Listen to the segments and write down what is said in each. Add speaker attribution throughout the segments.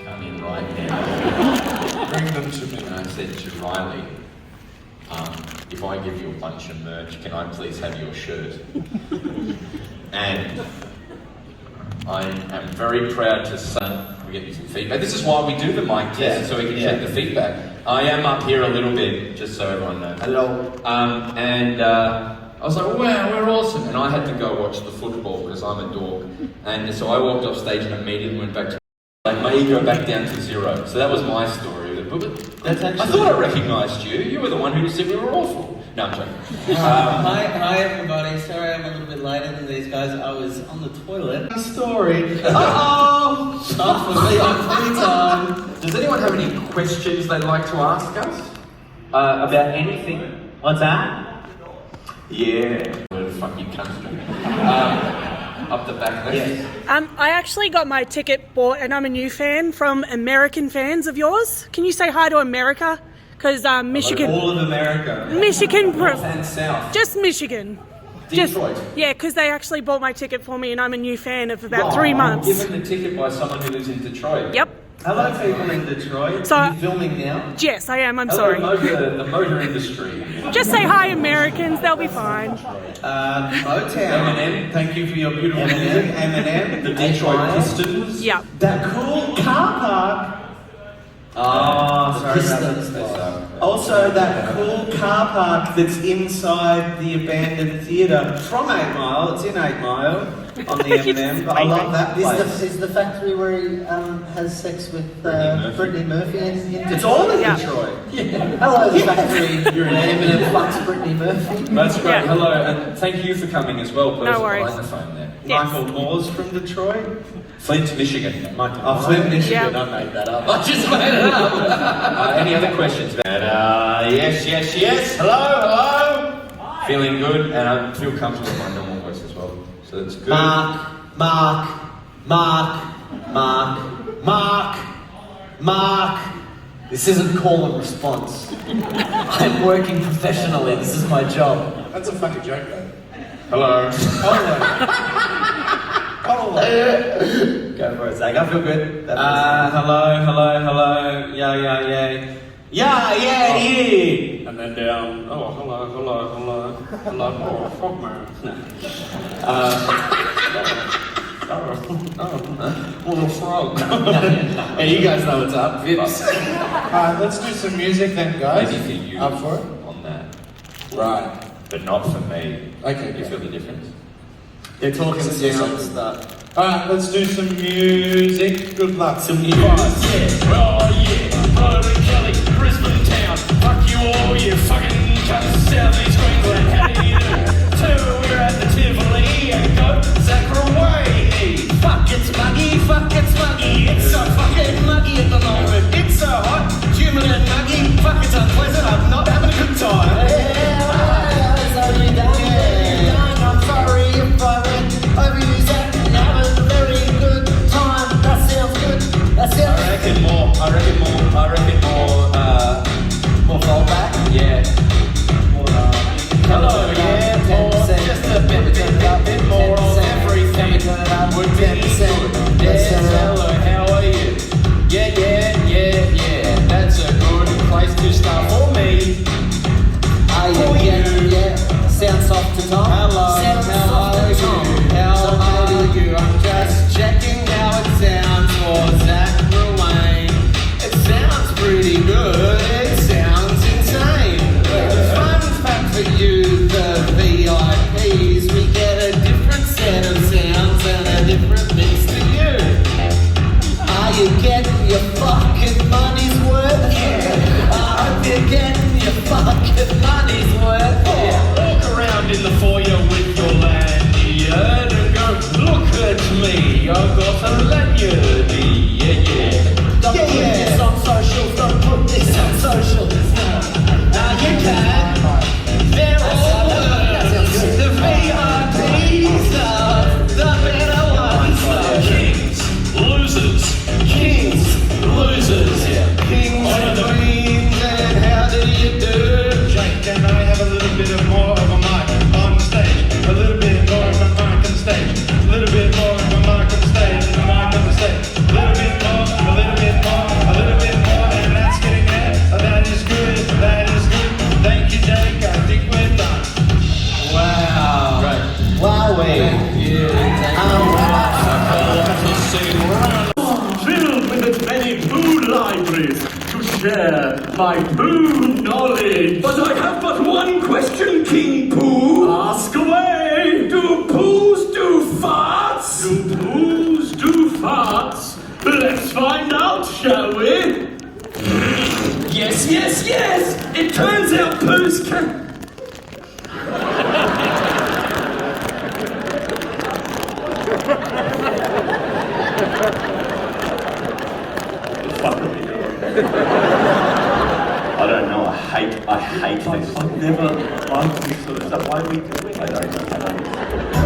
Speaker 1: come in right now.
Speaker 2: Bring them to me.
Speaker 1: And I said to Riley, if I give you a bunch of merch, can I please have your shirt? And I am very proud to say, we get you some feedback. This is why we do the mic test, so we can check the feedback. I am up here a little bit, just so everyone knows.
Speaker 2: Hello.
Speaker 1: I was like, wow, we're awesome. And I had to go watch the football because I'm a dog. And so I walked off stage and immediately went back to my ego back down to zero. So that was my story. But
Speaker 2: That's actually...
Speaker 1: I thought I recognised you. You were the one who said we were awful. No, I'm joking.
Speaker 3: Hi everybody. Sorry I'm a little bit later than these guys. I was on the toilet.
Speaker 2: Story.
Speaker 3: Uh-oh! Time for me on free time.
Speaker 1: Does anyone have any questions they'd like to ask us? About anything?
Speaker 3: What's that?
Speaker 1: Yeah. Where the fuck you come up the back there.
Speaker 3: Yes.
Speaker 4: I actually got my ticket bought and I'm a new fan from American fans of yours. Can you say hi to America? Because Michigan...
Speaker 3: All of America.
Speaker 4: Michigan...
Speaker 3: North and South.
Speaker 4: Just Michigan.
Speaker 1: Detroit.
Speaker 4: Yeah, because they actually bought my ticket for me and I'm a new fan of about 3 months.
Speaker 1: Given the ticket by someone who lives in Detroit.
Speaker 4: Yep.
Speaker 3: Hello people in Detroit.
Speaker 4: So-
Speaker 3: Are you filming now?
Speaker 4: Yes, I am. I'm
Speaker 1: Hello,
Speaker 4: sorry.
Speaker 1: the motor industry.
Speaker 4: Just say hi, Americans. They'll be fine.
Speaker 3: Motown.
Speaker 1: Eminem.
Speaker 3: Thank you for your beautiful music. Eminem.
Speaker 1: The Detroit Pistons.
Speaker 4: Yeah.
Speaker 3: That cool car park. Oh, sorry about this. Also, that cool car park that's inside the abandoned theatre from 8 Mile. It's in 8 Mile on the M&M. But I love that place.
Speaker 5: Is the factory where he has sex with Brittany Murphy in Detroit?
Speaker 3: It's all in
Speaker 4: Yeah.
Speaker 3: Detroit.
Speaker 5: Hello, the factory. You're in Eminem fucks Brittany Murphy.
Speaker 1: That's great.
Speaker 4: Yeah.
Speaker 1: Hello, and thank you for coming as well, person
Speaker 4: worries.
Speaker 1: behind the phone there.
Speaker 4: Yes.
Speaker 3: Michael Moore's from Detroit.
Speaker 1: Flint, Michigan.
Speaker 3: Oh, Flint, Michigan.
Speaker 4: Yeah.
Speaker 3: I made that up.
Speaker 1: I just made it up. Any other questions? Yes. Hello. Feeling good, and I feel comfortable with my normal voice as well. So that's good.
Speaker 5: Mark. This isn't call and response. I'm working professionally. This is my job.
Speaker 2: That's a fucking joke, though.
Speaker 1: Hello.
Speaker 3: Go for it, Zach. I feel good. Hello. Yeah.
Speaker 2: And then down. Oh, hello. Oh, fuck, man.
Speaker 1: Little frog.
Speaker 3: Hey, you guys know what's up. Vips.
Speaker 2: Let's do some music then, guys.
Speaker 1: Maybe for you.
Speaker 2: Up for it?
Speaker 1: On that.
Speaker 2: Right.
Speaker 1: But not for me.
Speaker 2: Okay,
Speaker 1: You feel the difference?
Speaker 3: They're talking
Speaker 2: This is
Speaker 3: sound
Speaker 2: something.
Speaker 3: stuff.
Speaker 2: Alright, let's do some music. Good luck.
Speaker 3: Some news.
Speaker 1: Oh yeah, Bowden Kelly, Brisbane town. Fuck you all, you fucking cunts. Southeast Queensland, how do you do? Two, we're at the Tivoli and go Zachary away. Fuck it's muggy. It's so fucking muggy at the moment. It's so hot, humid and muggy. Fuck it's unpleasant, I'm not having a good time.
Speaker 5: I'm sorry if I went overuse that and have a very good time. That sounds good.
Speaker 1: I reckon more,
Speaker 5: More fallback.
Speaker 1: yeah. Hello, yeah, more, just a bit more of everything would be good. Yes, hello, how are you? Yeah, that's a good place to start for me.
Speaker 5: Yeah. Sound soft to Tom.
Speaker 1: Hello,
Speaker 5: Sound
Speaker 1: how
Speaker 5: soft
Speaker 1: are
Speaker 5: to Tom.
Speaker 1: you? How are you? I'm just checking how it sounds for Zach Ruane. It sounds pretty good, it sounds insane. Fun fact for you, the VIPs, we get a different set of sounds and a different mix to you.
Speaker 5: Are you getting your fucking money's worth?
Speaker 1: Yeah.
Speaker 5: I hope you're getting your fucking money's worth.
Speaker 1: Walk around in the foyer with your lanyard and go, look at me, I've got a lanyard.
Speaker 5: Don't put this on socials. Don't put this on socials.
Speaker 1: You can. They're all words. The VIPs are the better ones. Kings, losers, kings and queens, and how do you do?
Speaker 2: Jake, can I have a little bit more of a mic on stage? A little bit more of a mic on stage. A little bit more of a mic on stage. And a mic on the stage. A little bit more.
Speaker 1: libraries to share my poo knowledge. But I have but one question, King Pooh. Ask away. Do poos do farts? Do poos do farts? Let's find out, shall we? Yes, yes, yes! It turns out poos can...
Speaker 2: I don't know. I hate this. I've never liked this sort of stuff. Why do we do it? I don't know.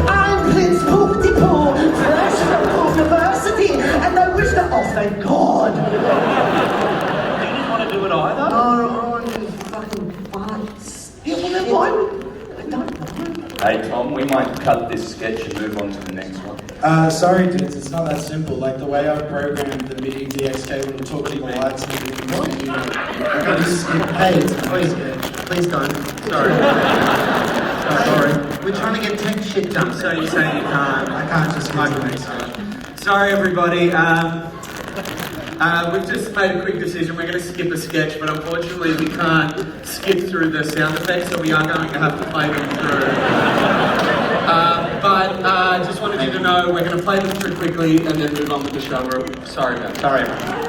Speaker 6: I'm Prince Fortitude, fresh from university, and I wish to... Oh, thank God!
Speaker 2: You didn't want to do it either?
Speaker 6: Oh, fucking farts. Yeah, well, then why? I don't know.
Speaker 2: Hey, Tom, we might cut this sketch and move on to the next one.
Speaker 7: Sorry dudes, it's not that simple. Like the way I've programmed the MIDI DX cable to talk to the lights and everything. Hey, please don't. Sorry. Sorry. We're trying to get tech shit done.
Speaker 3: So you're saying you can't?
Speaker 7: I can't just
Speaker 3: Sorry, everybody. We've just made a quick decision. We're going to skip a sketch, but unfortunately we can't skip through the sound effects, so we are going to have to play them through. But just wanted you to know we're going to play them through quickly and then move on with the show. Sorry about that.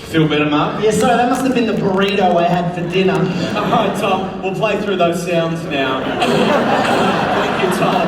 Speaker 2: Feel better, Mark?
Speaker 6: Yeah, sorry, that must have been the burrito I had for dinner.
Speaker 3: Alright, Tom, we'll play through those sounds now. Thank you, Tom.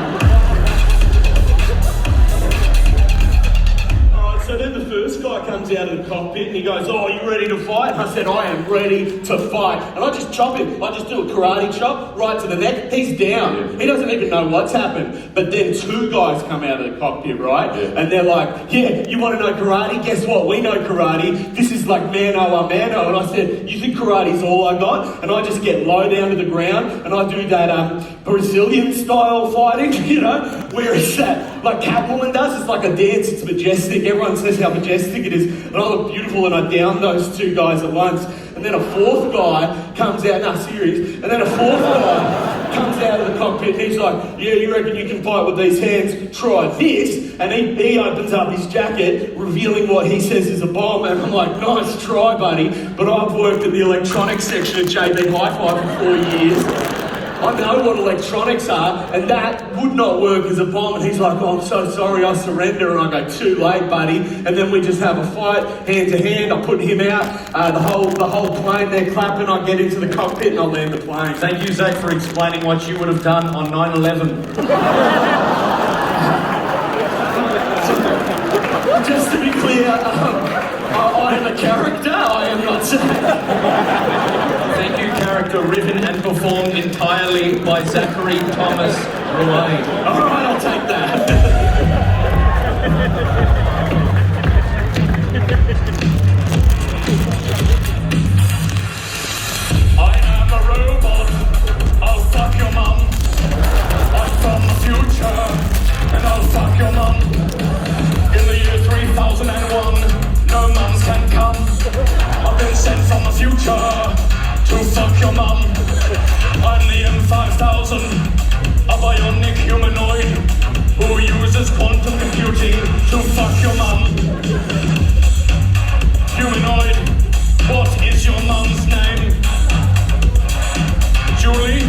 Speaker 3: Alright, so then the first guy comes out of the cockpit and he goes, "Oh, are you ready to fight?" And I said, "I am ready to fight." And I just chop him. I just do a karate chop right to the neck. He's down. He doesn't even know what's happened. But then two guys come out of the cockpit, right?
Speaker 2: Yeah.
Speaker 3: And they're like, "Yeah, you want to know karate? Guess what? We know karate. This is like mano a mano." And I said, "You think karate's all I got?" And I just get low down to the ground and I do that Brazilian style fighting, you know, where it's that, like Catwoman does. It's like a dance. It's majestic. Everyone says how majestic it is. And I look beautiful and I down those two guys at once. And then a fourth guy comes out, no, serious. And then a fourth guy comes out of the cockpit and he's like, "Yeah, you reckon you can fight with these hands? Try this." And he opens up his jacket, revealing what he says is a bomb. And I'm like, "Nice try, buddy. But I've worked in the electronics section at JB Hi-Fi for 4 years. I know what electronics are, and that would not work as a bomb." And he's like, "Oh, I'm so sorry, I surrender." And I go, "Too late, buddy." And then we just have a fight, hand to hand. I put him out, the whole plane, they're clapping. I get into the cockpit and I land the plane.
Speaker 2: Thank you, Zach, for explaining what you would have done on 9/11.
Speaker 3: Just to be clear, I am a character, I am not Zach.
Speaker 2: Thank you, character written and performed entirely by Zachary Thomas Roy.
Speaker 3: Alright, I'll take that.
Speaker 1: fuck your mum. I'm the M5000, a bionic humanoid who uses quantum computing to fuck your mum. Humanoid, what is your mum's name? Julie?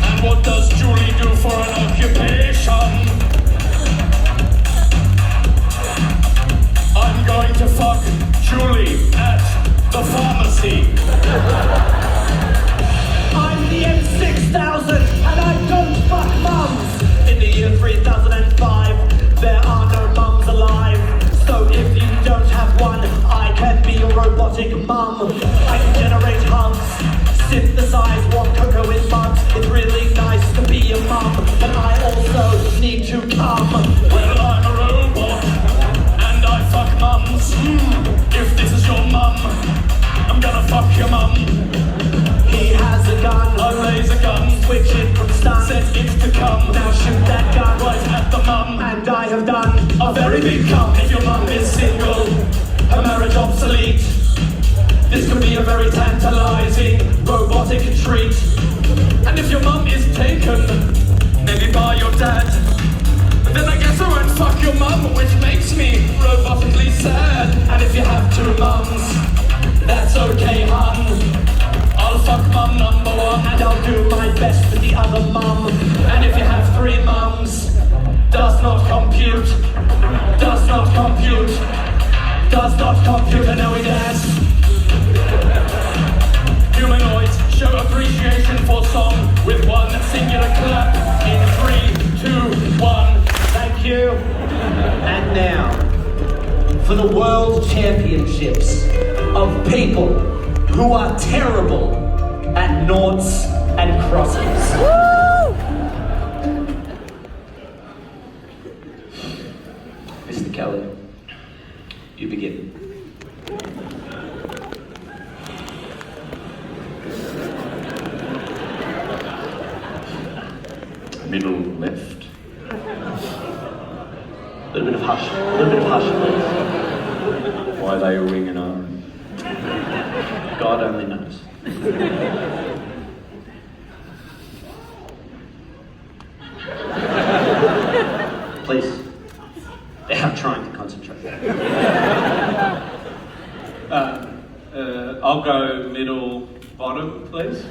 Speaker 1: And what does Julie do for an occupation? I'm going to fuck Julie at the pharmacy.
Speaker 6: I'm the M6000 and I don't fuck mums. In the year 3005, there are no mums alive. So if you don't have one, I can be your robotic mum. I can generate hums, synthesize warm cocoa in mugs. It's really nice to be a mum, but I also need to come.
Speaker 1: Well, I'm a robot, and I fuck mums. If this is your mum, I'm gonna fuck your mum.
Speaker 6: He has a gun,
Speaker 1: A laser gun,
Speaker 6: switch it from stun.
Speaker 1: set it to come.
Speaker 6: Now shoot that gun
Speaker 1: Right at the mum.
Speaker 6: and I have done
Speaker 1: A very big cum if your mum is single, her marriage obsolete. This could be a very tantalizing robotic treat. And if your mum is taken, maybe by your dad, then I guess I won't fuck your mum, which makes me robotically sad. And if you have two mums, that's okay, hun. I'll fuck mum number one,
Speaker 6: and I'll do my best with the other mum.
Speaker 1: and if you have three mums, does not compute, does not compute, does not compute, and now we dance. Humanoids show appreciation for song with one singular clap in 3, 2, 1.
Speaker 6: Thank you. And now, for the World Championships of people who are terrible at noughts and crosses. Mr. Kelly, you begin.
Speaker 1: Middle left.
Speaker 6: A little bit of hush. A little bit of hush, please.
Speaker 1: Why they ring and iron?
Speaker 6: God only knows. Please. I'm trying to concentrate.
Speaker 3: I'll go middle, bottom, please.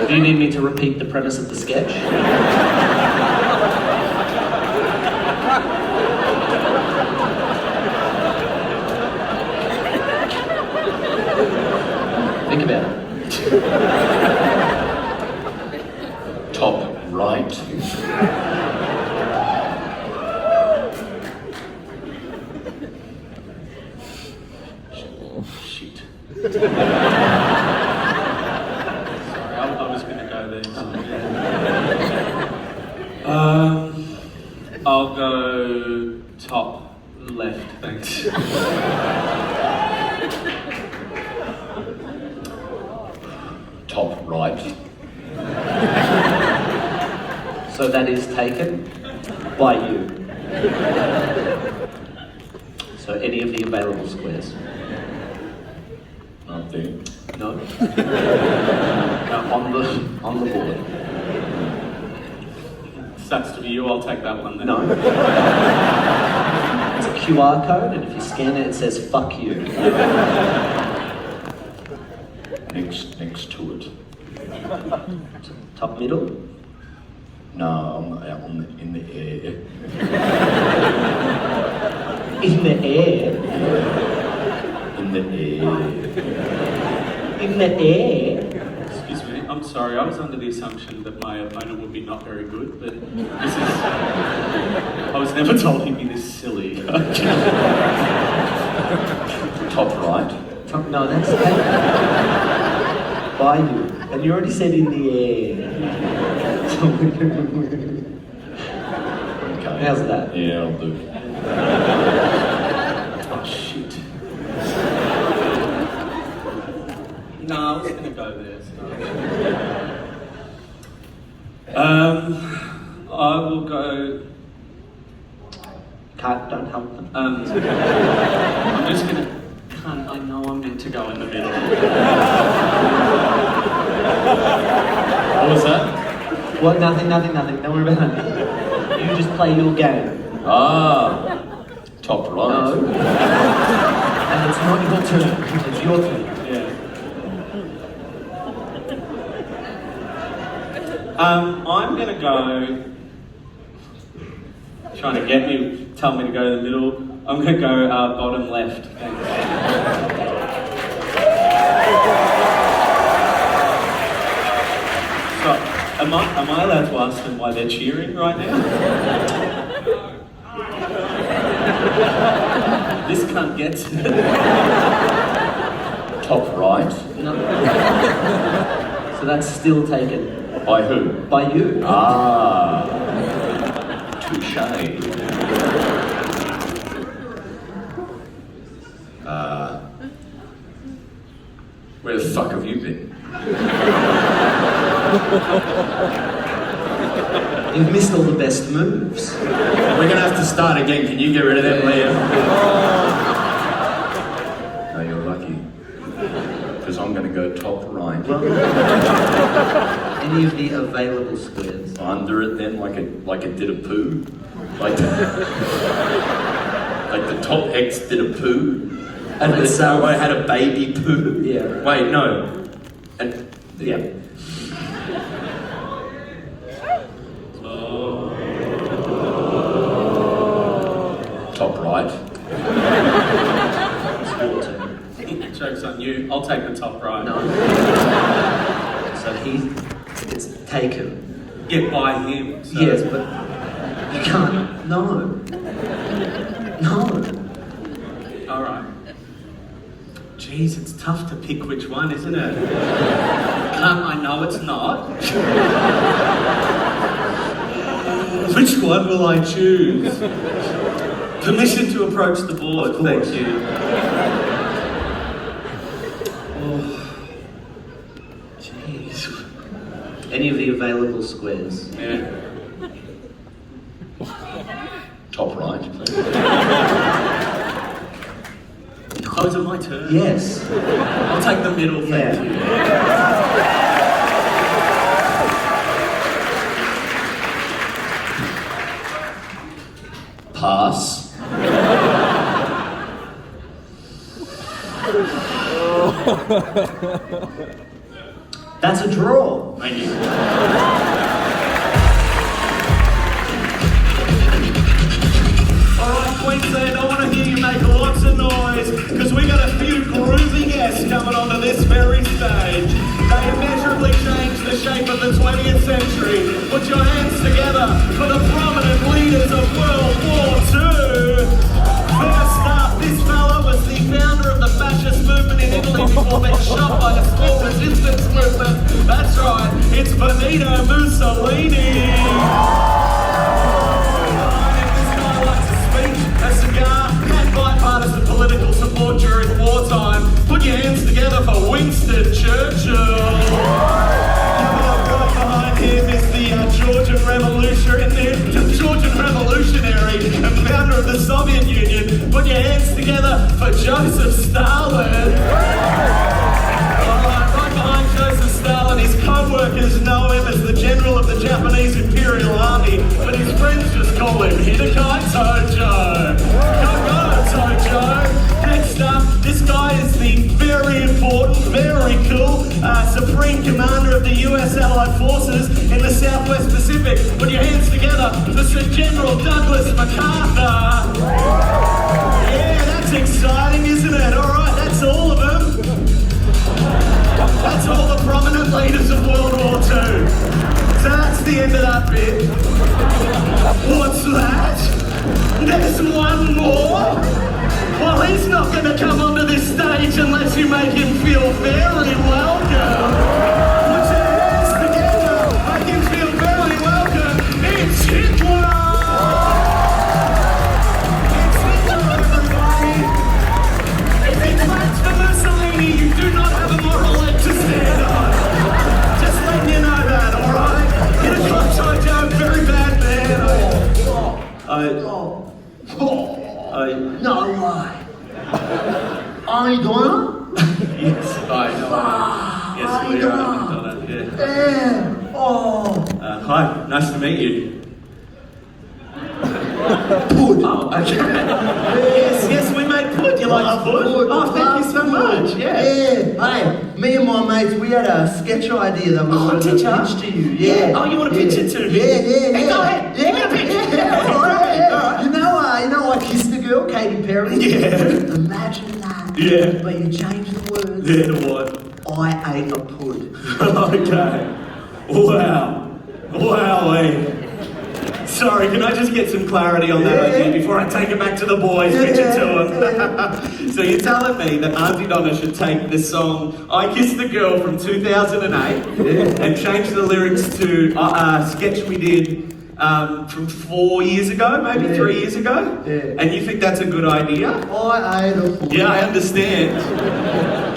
Speaker 6: Do you need me to repeat the premise of the sketch? Think about it.
Speaker 1: Top right. Shit. Sorry, I was going to go there. I'll go top left, thanks. Top right.
Speaker 6: So that is taken by you. So any of the available squares?
Speaker 1: Up there.
Speaker 6: No? On the board.
Speaker 3: Sucks to be you, I'll take that one then.
Speaker 6: No. It's a QR code, and if you scan it, it says "fuck you."
Speaker 1: Next to it.
Speaker 6: Top middle.
Speaker 1: No, in the air.
Speaker 6: In the air.
Speaker 1: In the air.
Speaker 6: In the air.
Speaker 3: Excuse me, I'm sorry, I was under the assumption that my opponent would be not very good, but this is... I was never told he'd be this silly.
Speaker 1: Top right.
Speaker 6: No, that's taken by you. And you already said in the air.
Speaker 1: Okay.
Speaker 6: How's that?
Speaker 1: Yeah, I'll do.
Speaker 3: Oh shit. No, I was gonna
Speaker 2: I'm just gonna. Cunt, I know I'm meant to go in the middle. What was that?
Speaker 5: What? Nothing. Don't worry about it. You just play your game.
Speaker 2: Ah, top right.
Speaker 5: No. And it's not your turn. It's your turn.
Speaker 2: Yeah.
Speaker 3: I'm gonna go. Trying to get me, tell me to go to the middle. I'm gonna go bottom left. Thanks. So, am I allowed to ask them why they're cheering right now? This cunt gets it.
Speaker 2: Top right.
Speaker 5: No. So that's still taken.
Speaker 2: By who?
Speaker 5: By you.
Speaker 2: Ah. Touche. Where the fuck have you been?
Speaker 5: You've missed all the best moves.
Speaker 2: We're gonna have to start again. Can you get rid of them, Liam? No, you're lucky. Because I'm gonna go top right.
Speaker 5: Any of the available squares.
Speaker 2: Under it then, like it did a poo. Like the top X did a poo. And I had a baby poo.
Speaker 5: Yeah.
Speaker 2: Wait, no. And yeah. Top right.
Speaker 3: Joke's on you. I'll take the top right.
Speaker 5: No. So it's taken.
Speaker 3: Get by him. So.
Speaker 5: Yes, but you can't. No.
Speaker 3: Alright. Jeez, it's tough to pick which one, isn't it? I know it's not. Which one will I choose? Permission to approach the board, thank you. Oh. Jeez.
Speaker 5: Any of the available squares.
Speaker 3: Yeah.
Speaker 2: Top right.
Speaker 3: Oh, is it my turn?
Speaker 5: Yes.
Speaker 3: I'll take the middle, thank you.
Speaker 2: Pass.
Speaker 5: That's a draw.
Speaker 3: Thank you. Alright, Queensland, I want to hear you make lots of noise, because we got a few groovy guests coming onto this very stage. They immeasurably changed the shape of the 20th century. Put your hands together for the prominent leaders of World War II. First up, this fella was the founder of the fascist movement in Italy before being shot by a small resistance movement. That's right, it's Benito Mussolini. A cigar and bipartisan political support during wartime. Put your hands together for Winston Churchill. Right behind him is the Georgian revolutionary and founder of the Soviet Union. Put your hands together for Joseph Stalin. Right behind Joseph Stalin, his co-workers know him as the general of the Japanese Imperial Army, but his friends just call him Hidekai Tojo. Go, Tojo! Next up, this guy is the very important, very cool Supreme Commander of the US Allied Forces in the Southwest Pacific. Put your hands together for Sir General Douglas MacArthur. Yeah, that's exciting, isn't it? Alright, that's all of them. That's all the prominent leaders of World War II. So that's the end of that bit. What's that? There's one more? Well, he's not going to come onto this stage unless you make him feel very welcome. Put your hands together, make him feel very welcome. It's Hitler! It's Hitler, everybody! If he claps for Mussolini, you do not have a moral leg to stand on. Just letting you know that, alright? Get a clock, Tojo, very bad man.
Speaker 5: No way. Aunty Donna?
Speaker 2: Yes, I know. Yes, we are. Donna, yeah.
Speaker 5: Yeah. Oh.
Speaker 2: Hi, nice to meet you.
Speaker 5: Pud.
Speaker 2: Oh, okay. yes, we made pud. You like pud? Oh, thank you so much. Yeah.
Speaker 5: Hey, me and my mates, we had a sketch idea that we wanted to pitch to you. Yeah.
Speaker 2: Oh, you want to pitch it to me?
Speaker 5: Yeah.
Speaker 2: Hey, go ahead. Give me a pitch.
Speaker 5: Yeah. All right. You know, I kissed the girl, Katy Perry.
Speaker 2: Yeah.
Speaker 5: Imagine that.
Speaker 2: Yeah.
Speaker 5: But you change the words.
Speaker 2: Yeah, what?
Speaker 5: I ate a pud.
Speaker 2: Okay. Wow, Sorry, can I just get some clarity on that idea before I take it back to the boys, pitch it to them? So you're telling me that Aunty Donna should take the song I Kissed the Girl from 2008 and change the lyrics to a sketch we did from 4 years ago, maybe 3 years ago?
Speaker 5: Yeah.
Speaker 2: And you think that's a good idea?
Speaker 5: I ate a pud.
Speaker 2: Yeah, I understand.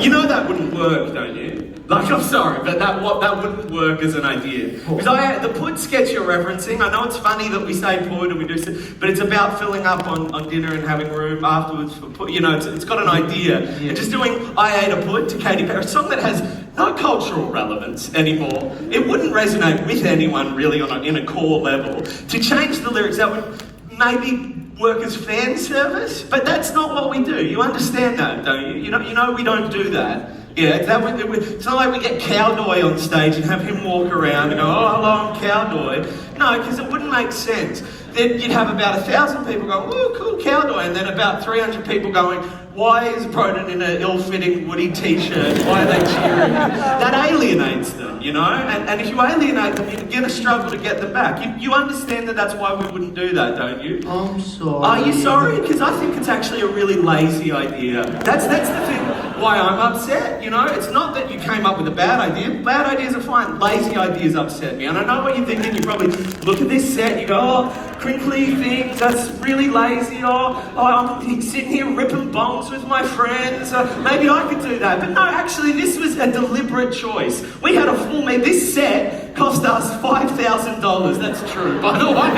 Speaker 2: You know that wouldn't work, don't you? Like, I'm sorry, but that wouldn't work as an idea. Because the pud sketch you're referencing, I know it's funny that we say pud and we do, but it's about filling up on dinner and having room afterwards for pud. You know, it's got an idea.
Speaker 5: Yeah.
Speaker 2: And just doing I Ate a Pud to Katy Perry, a song that has no cultural relevance anymore. It wouldn't resonate with anyone really in a core level. To change the lyrics, that would maybe work as fan service, but that's not what we do. You understand that, don't you? You know we don't do that. Yeah, it's not like we get Cowdoy on stage and have him walk around and go, oh, hello, I'm Cowdoy. No, because it wouldn't make sense. Then you'd have about 1,000 people going, oh, cool, Cowdoy, and then about 300 people going, why is Broden in an ill-fitting Woody t-shirt? Why are they cheering? That alienates them, you know? And if you alienate them, you're going to struggle to get them back. You understand that that's why we wouldn't do that, don't you?
Speaker 5: I'm sorry.
Speaker 2: Are you sorry? Because I think it's actually a really lazy idea. That's the thing. Why I'm upset, you know? It's not that you came up with a bad idea. Bad ideas are fine. Lazy ideas upset me. And I know what you're thinking. You probably look at this set and you go, oh, crinkly things, that's really lazy. Oh, I'm sitting here ripping bongs with my friends. Maybe I could do that. But no, actually, this was a deliberate choice. We had a full meal. This set cost us $5,000. That's true, by the way.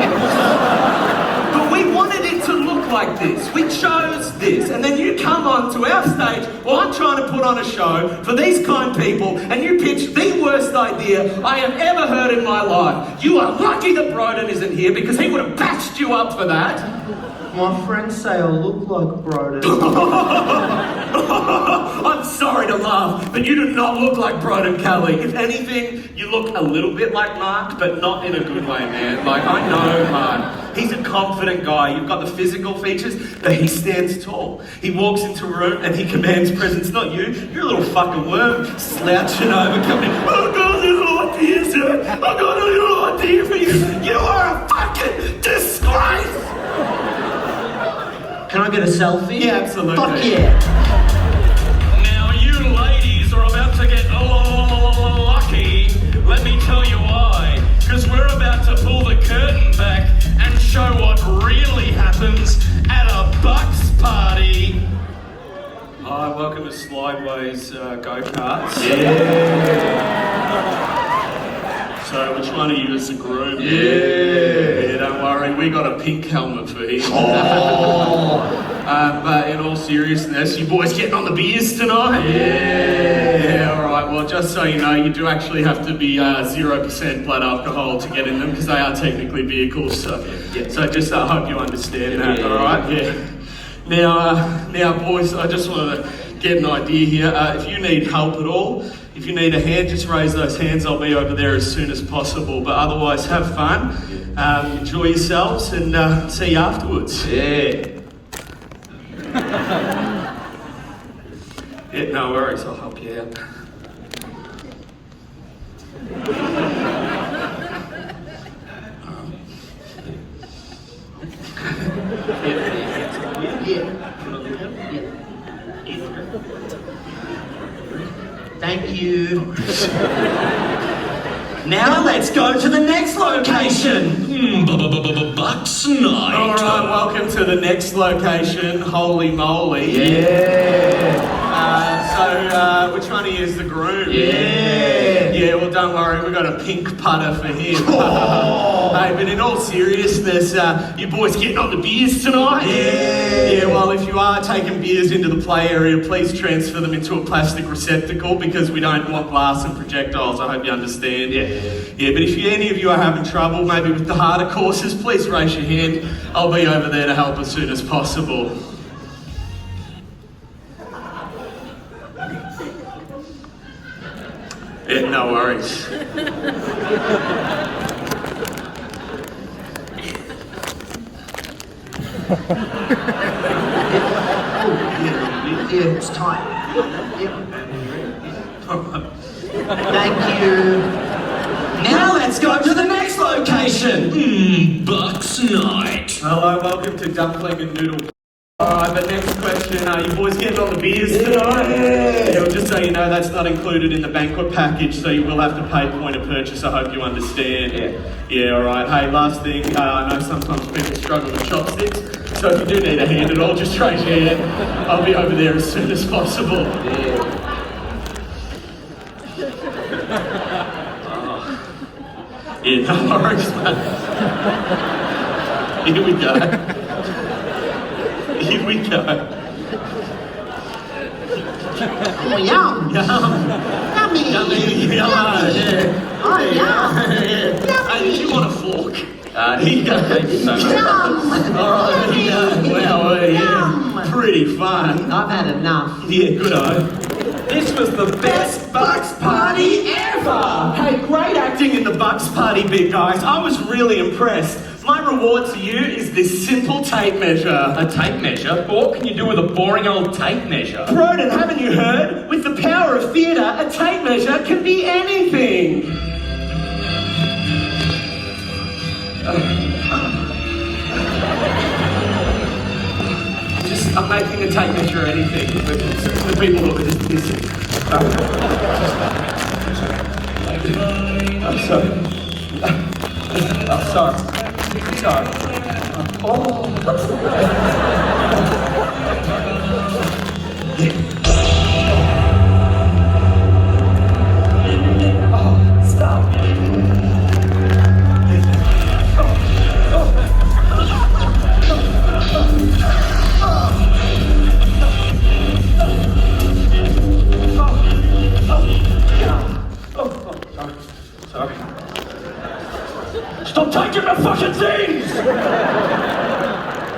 Speaker 2: But we wanted it to look like this. We chose this. And then you come on to our stage while I'm trying to put on a show for these kind people and you pitch the worst idea I have ever heard in my life. You are lucky that Broden isn't here because he would have bashed you up for that.
Speaker 5: My friends say I look like Broden.
Speaker 2: I'm sorry to laugh, but you do not look like Broden Kelly. If anything, you look a little bit like Mark, but not in a good way, man. Like, I know Mark. He's a confident guy. You've got the physical features, but he stands tall. He walks into a room and he commands presence. Not you. You're a little fucking worm slouching over, coming in. Oh, God, a little idea, sir. I got a little idea for you. You are a fucking disgrace.
Speaker 5: Can I get a selfie?
Speaker 2: Yeah, absolutely.
Speaker 5: Fuck yeah.
Speaker 1: Now you ladies are about to get lucky. Let me tell you why. Because we're about to pull the curtain back and show what really happens at a Bucks party.
Speaker 2: Hi, welcome to Slideways go-karts.
Speaker 5: Yeah.
Speaker 2: So, which one of you is the groom? Yeah, don't worry, we got a pink helmet for him.
Speaker 5: Oh.
Speaker 2: But in all seriousness, you boys getting on the beers tonight? Yeah, alright, well, just so you know, you do actually have to be 0% blood alcohol to get in them, because they are technically vehicles, so just I hope you understand that, alright? Yeah. Now, boys, I just wanted to get an idea here. If you need help at all, if you need a hand, just raise those hands. I'll be over there as soon as possible. But otherwise, have fun, enjoy yourselves, and see you afterwards. Yeah. Yeah, no worries. I'll help you out.
Speaker 5: Thank you. Now let's go to the next location.
Speaker 1: Bucks night.
Speaker 2: All right, welcome to the next location. Holy moly!
Speaker 5: Yeah.
Speaker 2: Which one of you is the groom?
Speaker 5: Yeah.
Speaker 2: Yeah, well, don't worry, we've got a pink putter for him. Hey, but in all seriousness, you boys getting on the beers tonight? Yeah, well, if you are taking beers into the play area, please transfer them into a plastic receptacle because we don't want glass and projectiles. I hope you understand. Yeah, but if any of you are having trouble, maybe with the harder courses, please raise your hand. I'll be over there to help as soon as possible. Yeah, no worries.
Speaker 8: Yeah, it's tight. Yep. Thank you. Now let's go to the next location.
Speaker 1: Bucks night.
Speaker 2: Hello, welcome to Dumpling and Noodle. Alright, the next question, are you boys getting on the beers tonight? Yeah, well, just so you know, that's not included in the banquet package, so you will have to pay point of purchase. I hope you understand. Yeah, alright. Hey, last thing, I know sometimes people struggle with chopsticks, so if you do need a hand at all, just raise your hand. I'll be over there as soon as possible. Yeah, no worries, mate. Here we go. Here we go.
Speaker 8: Oh, yum.
Speaker 2: Yum.
Speaker 8: Yummy.
Speaker 2: Yummy. Yeah.
Speaker 8: Oh, yum.
Speaker 2: Hey, did you want a fork? Here you go. Thank you so much.
Speaker 8: Yum.
Speaker 2: Alright, here you go. Wow, yeah. Pretty fun.
Speaker 8: I've had enough.
Speaker 2: Yeah, good-o.
Speaker 3: This was the best Bucks party ever!
Speaker 2: Hey, great acting in the Bucks party bit, guys. I was really impressed. My reward to you is this simple tape measure.
Speaker 1: A tape measure? What can you do with a boring old tape measure?
Speaker 2: Broden, haven't you heard? With the power of theatre, a tape measure can be anything. I'm making a tape measure anything for the people that were just missing. I'm sorry. I'm sorry. Sorry. Stop. Sorry.
Speaker 1: Stop taking my fucking things!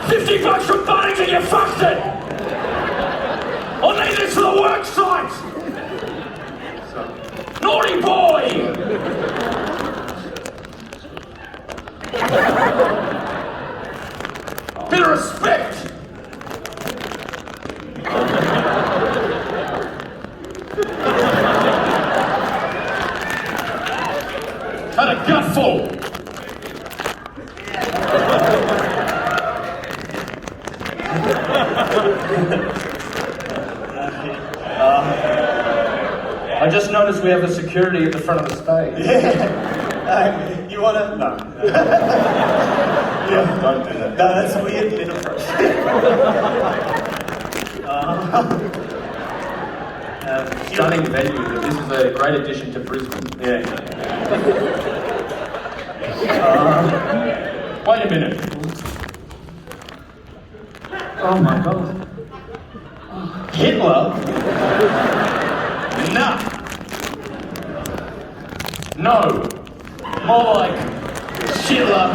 Speaker 1: $50 from Bunnings and you fucked it! I'll need this for the work site! Naughty boy! Bit of respect! Had a gutful! I just noticed we have a security at the front of the stage.
Speaker 2: You wanna? No. Yeah, don't do that. No, that's weird bit of
Speaker 1: Stunning venue. This is a great addition to Brisbane.
Speaker 2: Yeah.
Speaker 1: Wait a minute.
Speaker 2: Oh my god. Hitler?
Speaker 1: Enough! No! More like Schiller.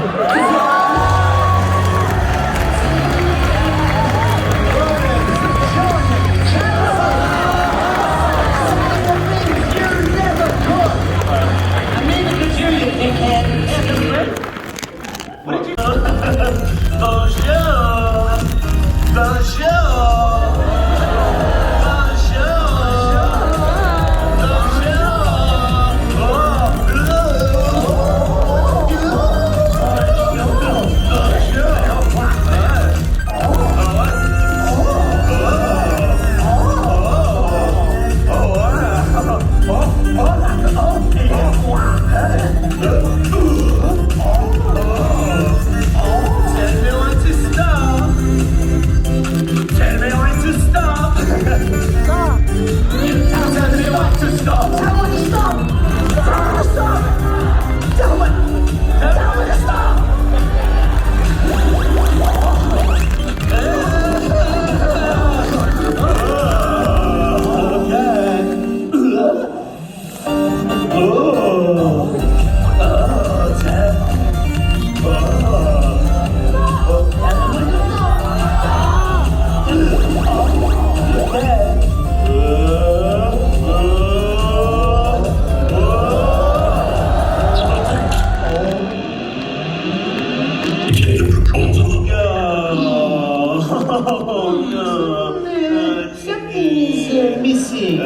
Speaker 6: Something's missing.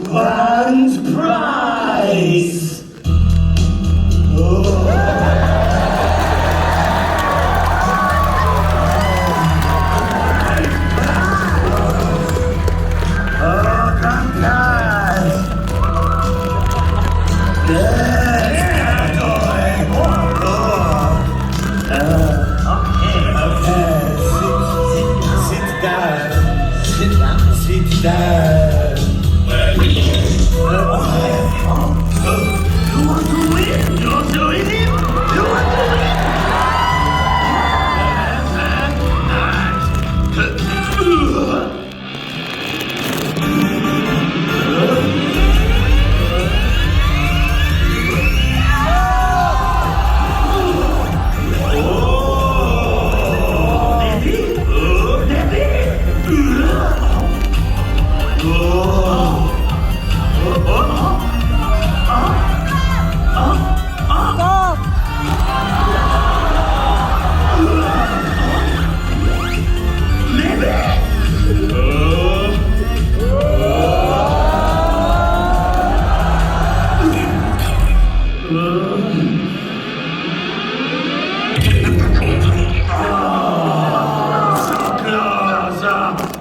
Speaker 6: Grand prize.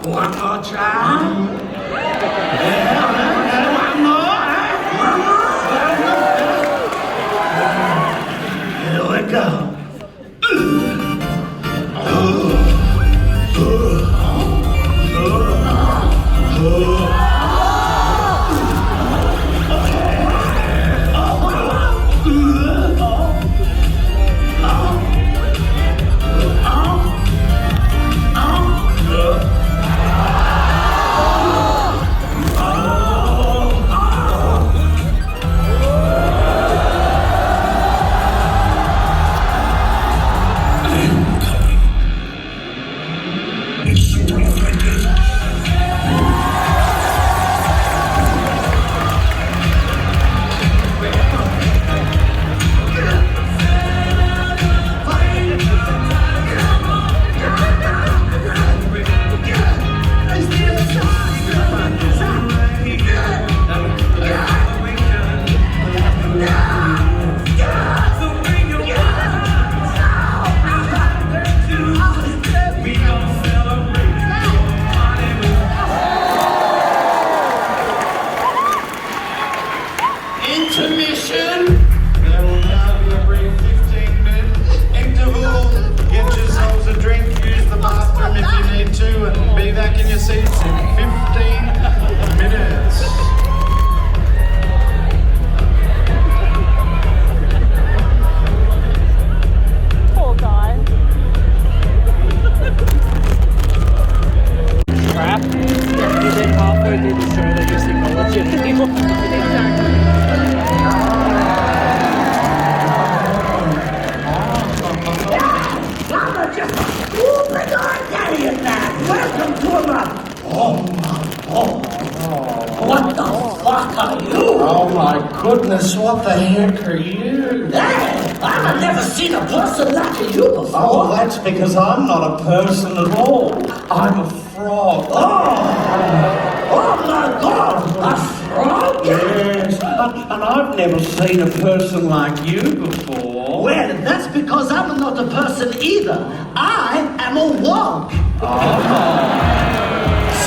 Speaker 2: One more time. Here we go. Intermission.
Speaker 7: There will now be a brief 15-minute interval. Get yourselves a drink, use the bathroom if you need to, and be back in your seats in 15 minutes.
Speaker 4: Poor guy.
Speaker 9: Crap. And then halfway through the show, they just acknowledge it anymore.
Speaker 6: Donna just open our daddy and that. Welcome to my What the fuck are you?
Speaker 2: Oh my goodness, what the heck are you?
Speaker 6: Hey, I've never seen a person like you before.
Speaker 2: Oh, that's because I'm not a person at all. I'm a frog.
Speaker 6: Oh my God, a frog?
Speaker 2: Yes, and I've never seen a person like you before.
Speaker 6: Well, that's because I'm not a person either. I am a wog.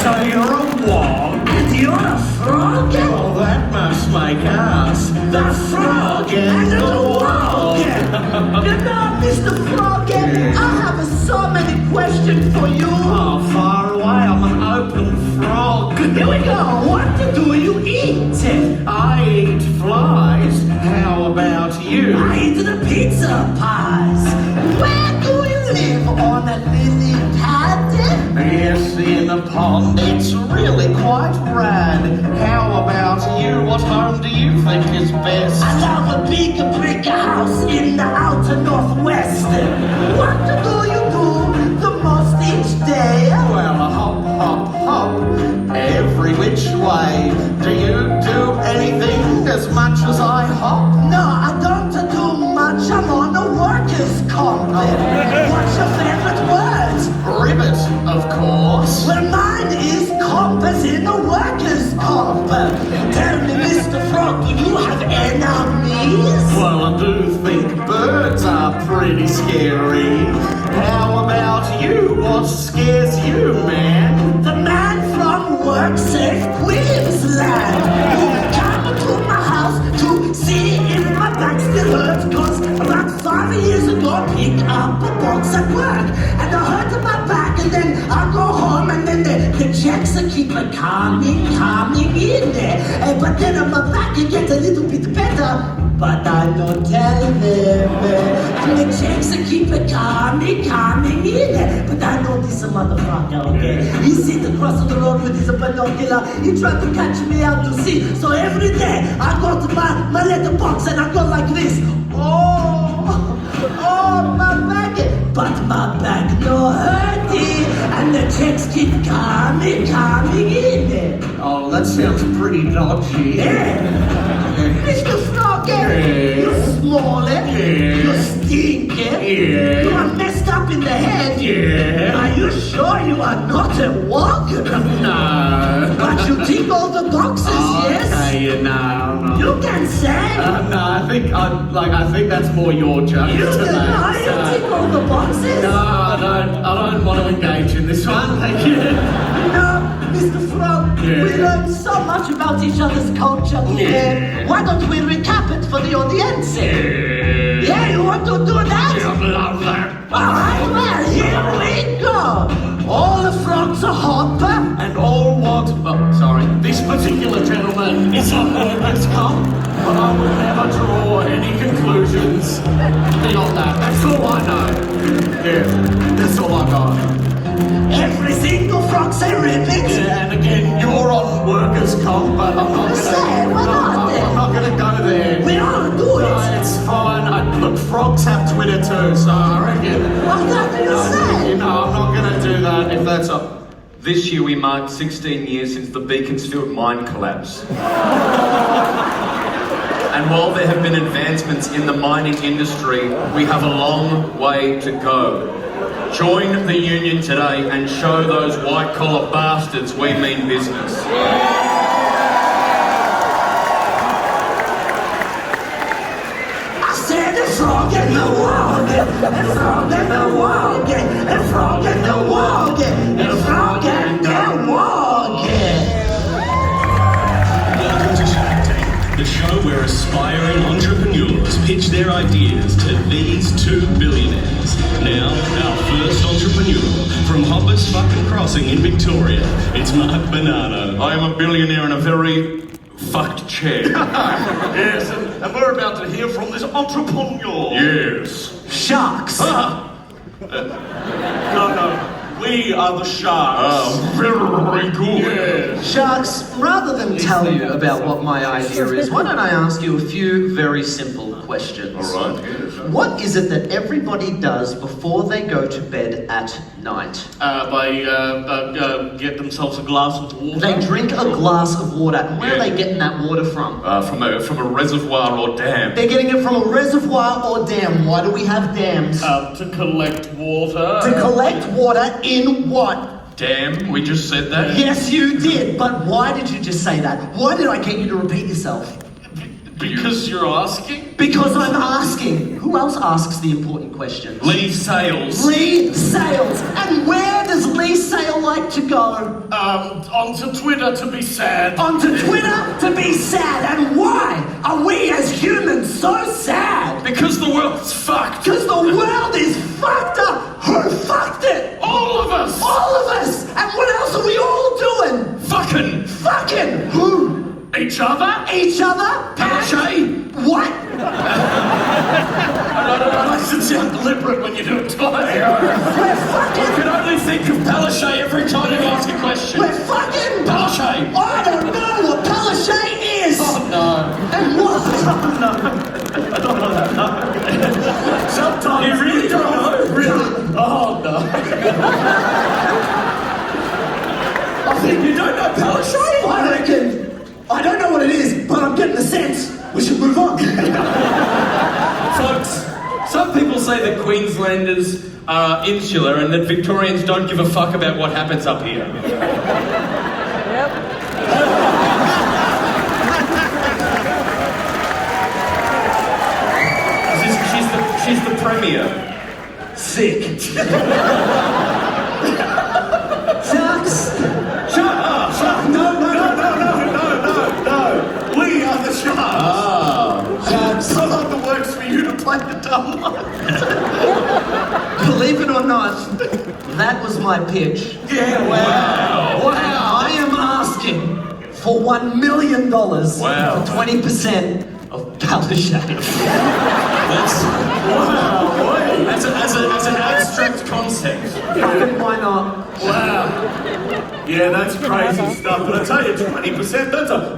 Speaker 2: So you're a wog?
Speaker 6: You're a frog?
Speaker 2: Well, that must make us
Speaker 6: The frog and the wog. You know, Mr. Frog, I have so many questions for you.
Speaker 2: Oh, far away, I'm an open frog.
Speaker 6: Here we go. What do you eat?
Speaker 2: I eat flies. How about you?
Speaker 6: I eat the pizza pies. Where do you live? On a lily pad?
Speaker 2: Yes, in a pond. It's really quite rad. How about you? What home do you think is best?
Speaker 6: I love a big brick house in the outer northwest. What do you do the most each day?
Speaker 2: Well, hop, hop, hop, every which way. Do you do anything as much as I hop?
Speaker 6: No, I don't do much. I'm on a workers' comp. What's your favorite word?
Speaker 2: Ribbit, of scary. How about you? What scares you, man?
Speaker 6: The man from WorkSafe Queensland who came to my house to see if my back still hurts, cause about 5 years ago I picked up a box at work and I hurt my back, and then I go home and then the checks keep coming in there. But then my back gets a little bit better, but I don't tell them. And the checks keep coming in. But I know this motherfucker, okay? He sits across the road with his binocular. He tried to catch me out to sea. So every day I go to my letterbox and I go like this. Oh, my back. But my back no hurting. And the checks keep coming in.
Speaker 2: Oh, that sounds pretty dodgy.
Speaker 6: Yeah. Mr. Froggy, you're smaller, you're stinky, you are messed up in the head. Are you sure you are not a walker?
Speaker 2: No.
Speaker 6: But you tick all the boxes, yes?
Speaker 2: Okay, no.
Speaker 6: You can say.
Speaker 2: No, I think that's more your joke.
Speaker 6: You tick all the boxes?
Speaker 2: No, I don't want to engage in this one, thank you.
Speaker 6: Mr. Frog, we learned so much about each other's culture. Why don't we recap it for the audience? Yeah, you want to do that?
Speaker 2: I love that.
Speaker 6: Alright, well, here we go. All the frogs are hopper.
Speaker 2: And all what? Oh, sorry. This particular gentleman is a hermit's cum, but I will never draw any conclusions beyond that. That's all I know. Yeah, that's all I got.
Speaker 6: Every single frog say ribbit.
Speaker 2: Yeah, and again, you're on workers' comp, but I'm not
Speaker 6: I'm
Speaker 2: not gonna go there.
Speaker 6: We all do it.
Speaker 2: No, it's fine. Look, frogs have Twitter too, so I reckon.
Speaker 6: What do you say?
Speaker 2: No, I'm not gonna do that if that's a.
Speaker 10: This year we marked 16 years since the Beaconsfield mine collapse. And while there have been advancements in the mining industry, we have a long way to go. Join the union today and show those white-collar bastards we mean business.
Speaker 6: I said a frog in the wall, a frog in the wall, a frog in the wall, a frog in the wall.
Speaker 11: Welcome to Shark Tank, the show where aspiring entrepreneurs pitch their ideas to these two billionaires. Now, our first entrepreneur from Hoppers fucking Crossing in Victoria, it's Mark Banana.
Speaker 10: I am a billionaire in a very fucked chair.
Speaker 2: Yes, and we're about to hear from this entrepreneur.
Speaker 10: Yes.
Speaker 6: Sharks.
Speaker 2: No, we are the sharks.
Speaker 10: Very good.
Speaker 2: Yes.
Speaker 8: Sharks, rather than tell you about what my idea is, why don't I ask you a few very simple questions?
Speaker 10: All right, yes.
Speaker 8: What is it that everybody does before they go to bed at night?
Speaker 2: They get themselves a glass of water.
Speaker 8: They drink a glass of water. And where are they getting that water from?
Speaker 10: From a reservoir or dam.
Speaker 8: They're getting it from a reservoir or dam. Why do we have dams?
Speaker 2: To collect water.
Speaker 8: To collect water in what?
Speaker 10: Dam, we just said that.
Speaker 8: Yes, you did. But why did you just say that? Why did I get you to repeat yourself?
Speaker 2: Because you're asking?
Speaker 8: Because I'm asking. Who else asks the important questions?
Speaker 10: Lee Sales.
Speaker 8: Lee Sales. And where does Lee Sale like to go?
Speaker 2: Onto Twitter to be sad.
Speaker 6: Onto Twitter to be sad. And why are we as humans so sad?
Speaker 2: Because the world's fucked.
Speaker 6: Because the world is fucked up. Who fucked it?
Speaker 2: All of us.
Speaker 6: All of us. And what else are we all doing?
Speaker 2: Fucking.
Speaker 6: Fucking who?
Speaker 2: Each other?
Speaker 6: Each other?
Speaker 2: Palaszczuk?
Speaker 6: What?
Speaker 2: I like to sound deliberate when you do it twice.
Speaker 6: We're fucking.
Speaker 2: I can only think of Palaszczuk every time you ask a question.
Speaker 6: We're fucking.
Speaker 2: Palaszczuk.
Speaker 6: I don't know what Palaszczuk is.
Speaker 2: Oh no.
Speaker 6: And what?
Speaker 2: Sometimes you really don't know. Really? Oh no. I think you don't know Palaszczuk?
Speaker 6: I reckon. I don't know what it is, but I'm getting the sense. We should move on.
Speaker 10: Folks, some people say that Queenslanders are insular and that Victorians don't give a fuck about what happens up here. She's the premier.
Speaker 8: sick. Sharks!
Speaker 2: No. We are the sharks. Sharks. I love the works for you to play the dumb one.
Speaker 8: Believe it or not, that was my pitch.
Speaker 2: Yeah, wow.
Speaker 8: I am asking for $1 million
Speaker 10: Wow.
Speaker 8: for 20% of Palaszczuk.
Speaker 10: As an abstract concept.
Speaker 8: Why not?
Speaker 2: Wow. Yeah, that's crazy stuff. But I tell you, 20%,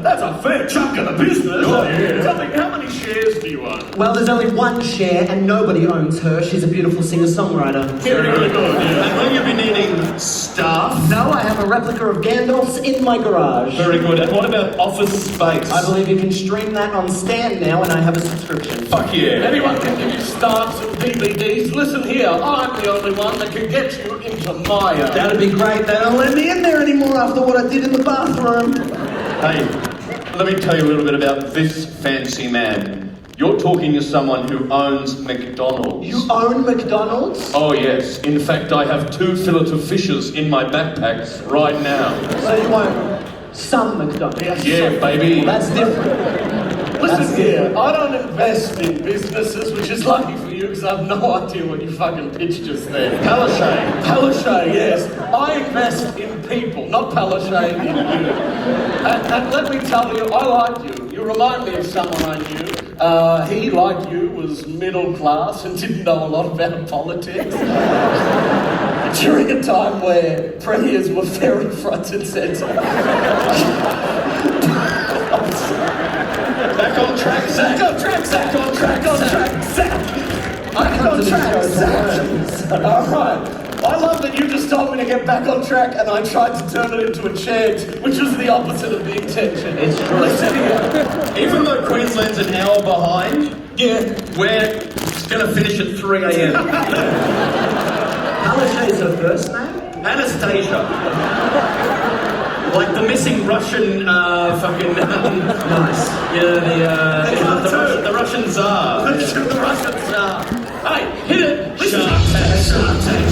Speaker 2: that's a fair chunk of the business.
Speaker 10: Oh, yeah.
Speaker 2: Tell me, how many shares do you own?
Speaker 8: Well, there's only one share and nobody owns her. She's a beautiful singer-songwriter.
Speaker 2: Very good, yeah.
Speaker 10: And will you be needing staff?
Speaker 8: No, I have a replica of Gandalf's in my garage.
Speaker 10: Very good. And what about office space?
Speaker 8: I believe you can stream that on Stan now, and I have a subscription.
Speaker 10: Fuck yeah.
Speaker 2: Anyone can give you stars and DVDs. Listen here, I'm the only one that can get you into Maya.
Speaker 8: That'd be great. They don't let me in there anymore after what I did in the bathroom.
Speaker 10: Hey, let me tell you a little bit about this fancy man. You're talking to someone who owns McDonald's.
Speaker 8: You own McDonald's?
Speaker 10: Oh yes. In fact, I have 2 fillet of fishes in my backpacks right now.
Speaker 8: So you own some McDonald's?
Speaker 10: Yeah, baby.
Speaker 8: Well, that's different.
Speaker 2: Listen here, I don't invest in businesses, which is lucky for you because I have no idea what you fucking pitched just there. Palaszczuk, yes. I invest in people, not Palaszczuk in you. And let me tell you, I like you. You remind me of someone I knew. He, like you, was middle class and didn't know a lot about politics. During a time where premiers were very front and centre.
Speaker 10: Back on track, Zach.
Speaker 2: Back on track. All right. I love that you just told me to get back on track and I tried to turn it into a chant, which was the opposite of the intention.
Speaker 8: It's true.
Speaker 2: Listen here.
Speaker 10: Even though Queensland's an hour behind, we're gonna finish at 3 a.m.
Speaker 8: Palaszczuk is her first name?
Speaker 10: Anastasia. Like the missing Russian fucking...
Speaker 8: Nice.
Speaker 10: Yeah, the Russian Tsar.
Speaker 2: The Russian Tsar. Hey, hit it! Listen.
Speaker 10: Shark tank.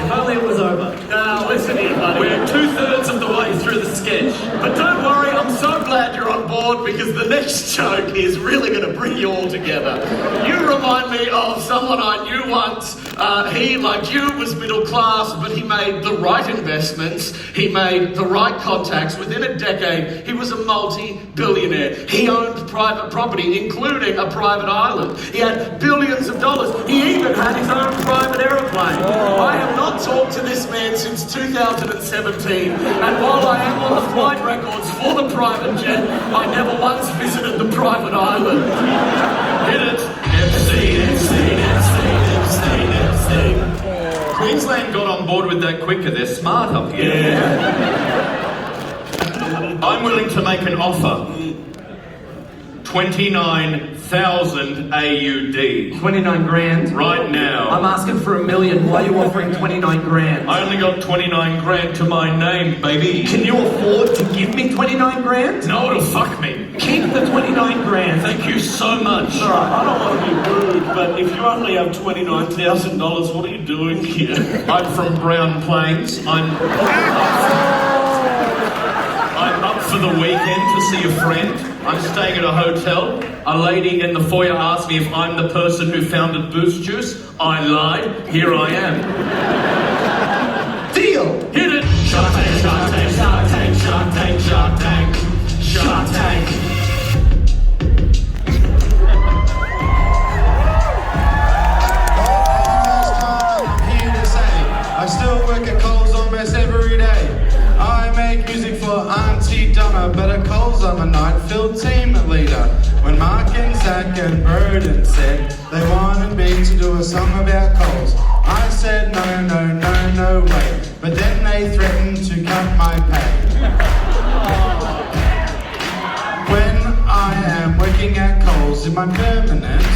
Speaker 8: If only it was over.
Speaker 2: Now, listen here, buddy.
Speaker 10: We're 2/3 of the way through the sketch.
Speaker 2: But don't worry, I'm so glad you're on board because the next joke is really going to bring you all together. You remind me of someone I knew once. He, like you, was middle class, but he made the right investments. He made the right contacts. Within a decade, he was a multi-billionaire. He owned private property, including a private island. He had billions of dollars. He even had his own private aeroplane. I have not talked to this man since 2017, and while I am on the flight records for the private jet, I never once visited the private island. Hit it.
Speaker 10: Queensland got on board with that quicker. They're smart up here.
Speaker 2: Yeah.
Speaker 10: I'm willing to make an offer. 29,000 AUD.
Speaker 8: 29 grand?
Speaker 10: Right now.
Speaker 8: I'm asking for $1 million. Why are you offering 29 grand?
Speaker 10: I only got 29 grand to my name, baby.
Speaker 8: Can you afford to give me 29 grand?
Speaker 10: No, it'll fuck me.
Speaker 8: Keep the 29 grand.
Speaker 10: Thank you so much.
Speaker 2: All right, I don't want to be rude, but if you only have $29,000, what are you doing here?
Speaker 10: I'm from Brown Plains. I'm up for the weekend to see a friend. I'm staying at a hotel. A lady in the foyer asked me if I'm the person who founded Boost Juice. I lied. Here I am.
Speaker 8: Deal!
Speaker 10: Hit it!
Speaker 2: Shark tank, shark tank, shark tank, shark tank, shark tank, shark tank.
Speaker 7: I'm here to say, I still work at Coles almost every day. I make music for Aunty Donna, but at Coles I'm a night-filled team leader. When Mark and Zach and Burden said they wanted me to do a song about Coles, I said no way. But then they threatened to cut my pay. When I am working at Coles in my permanent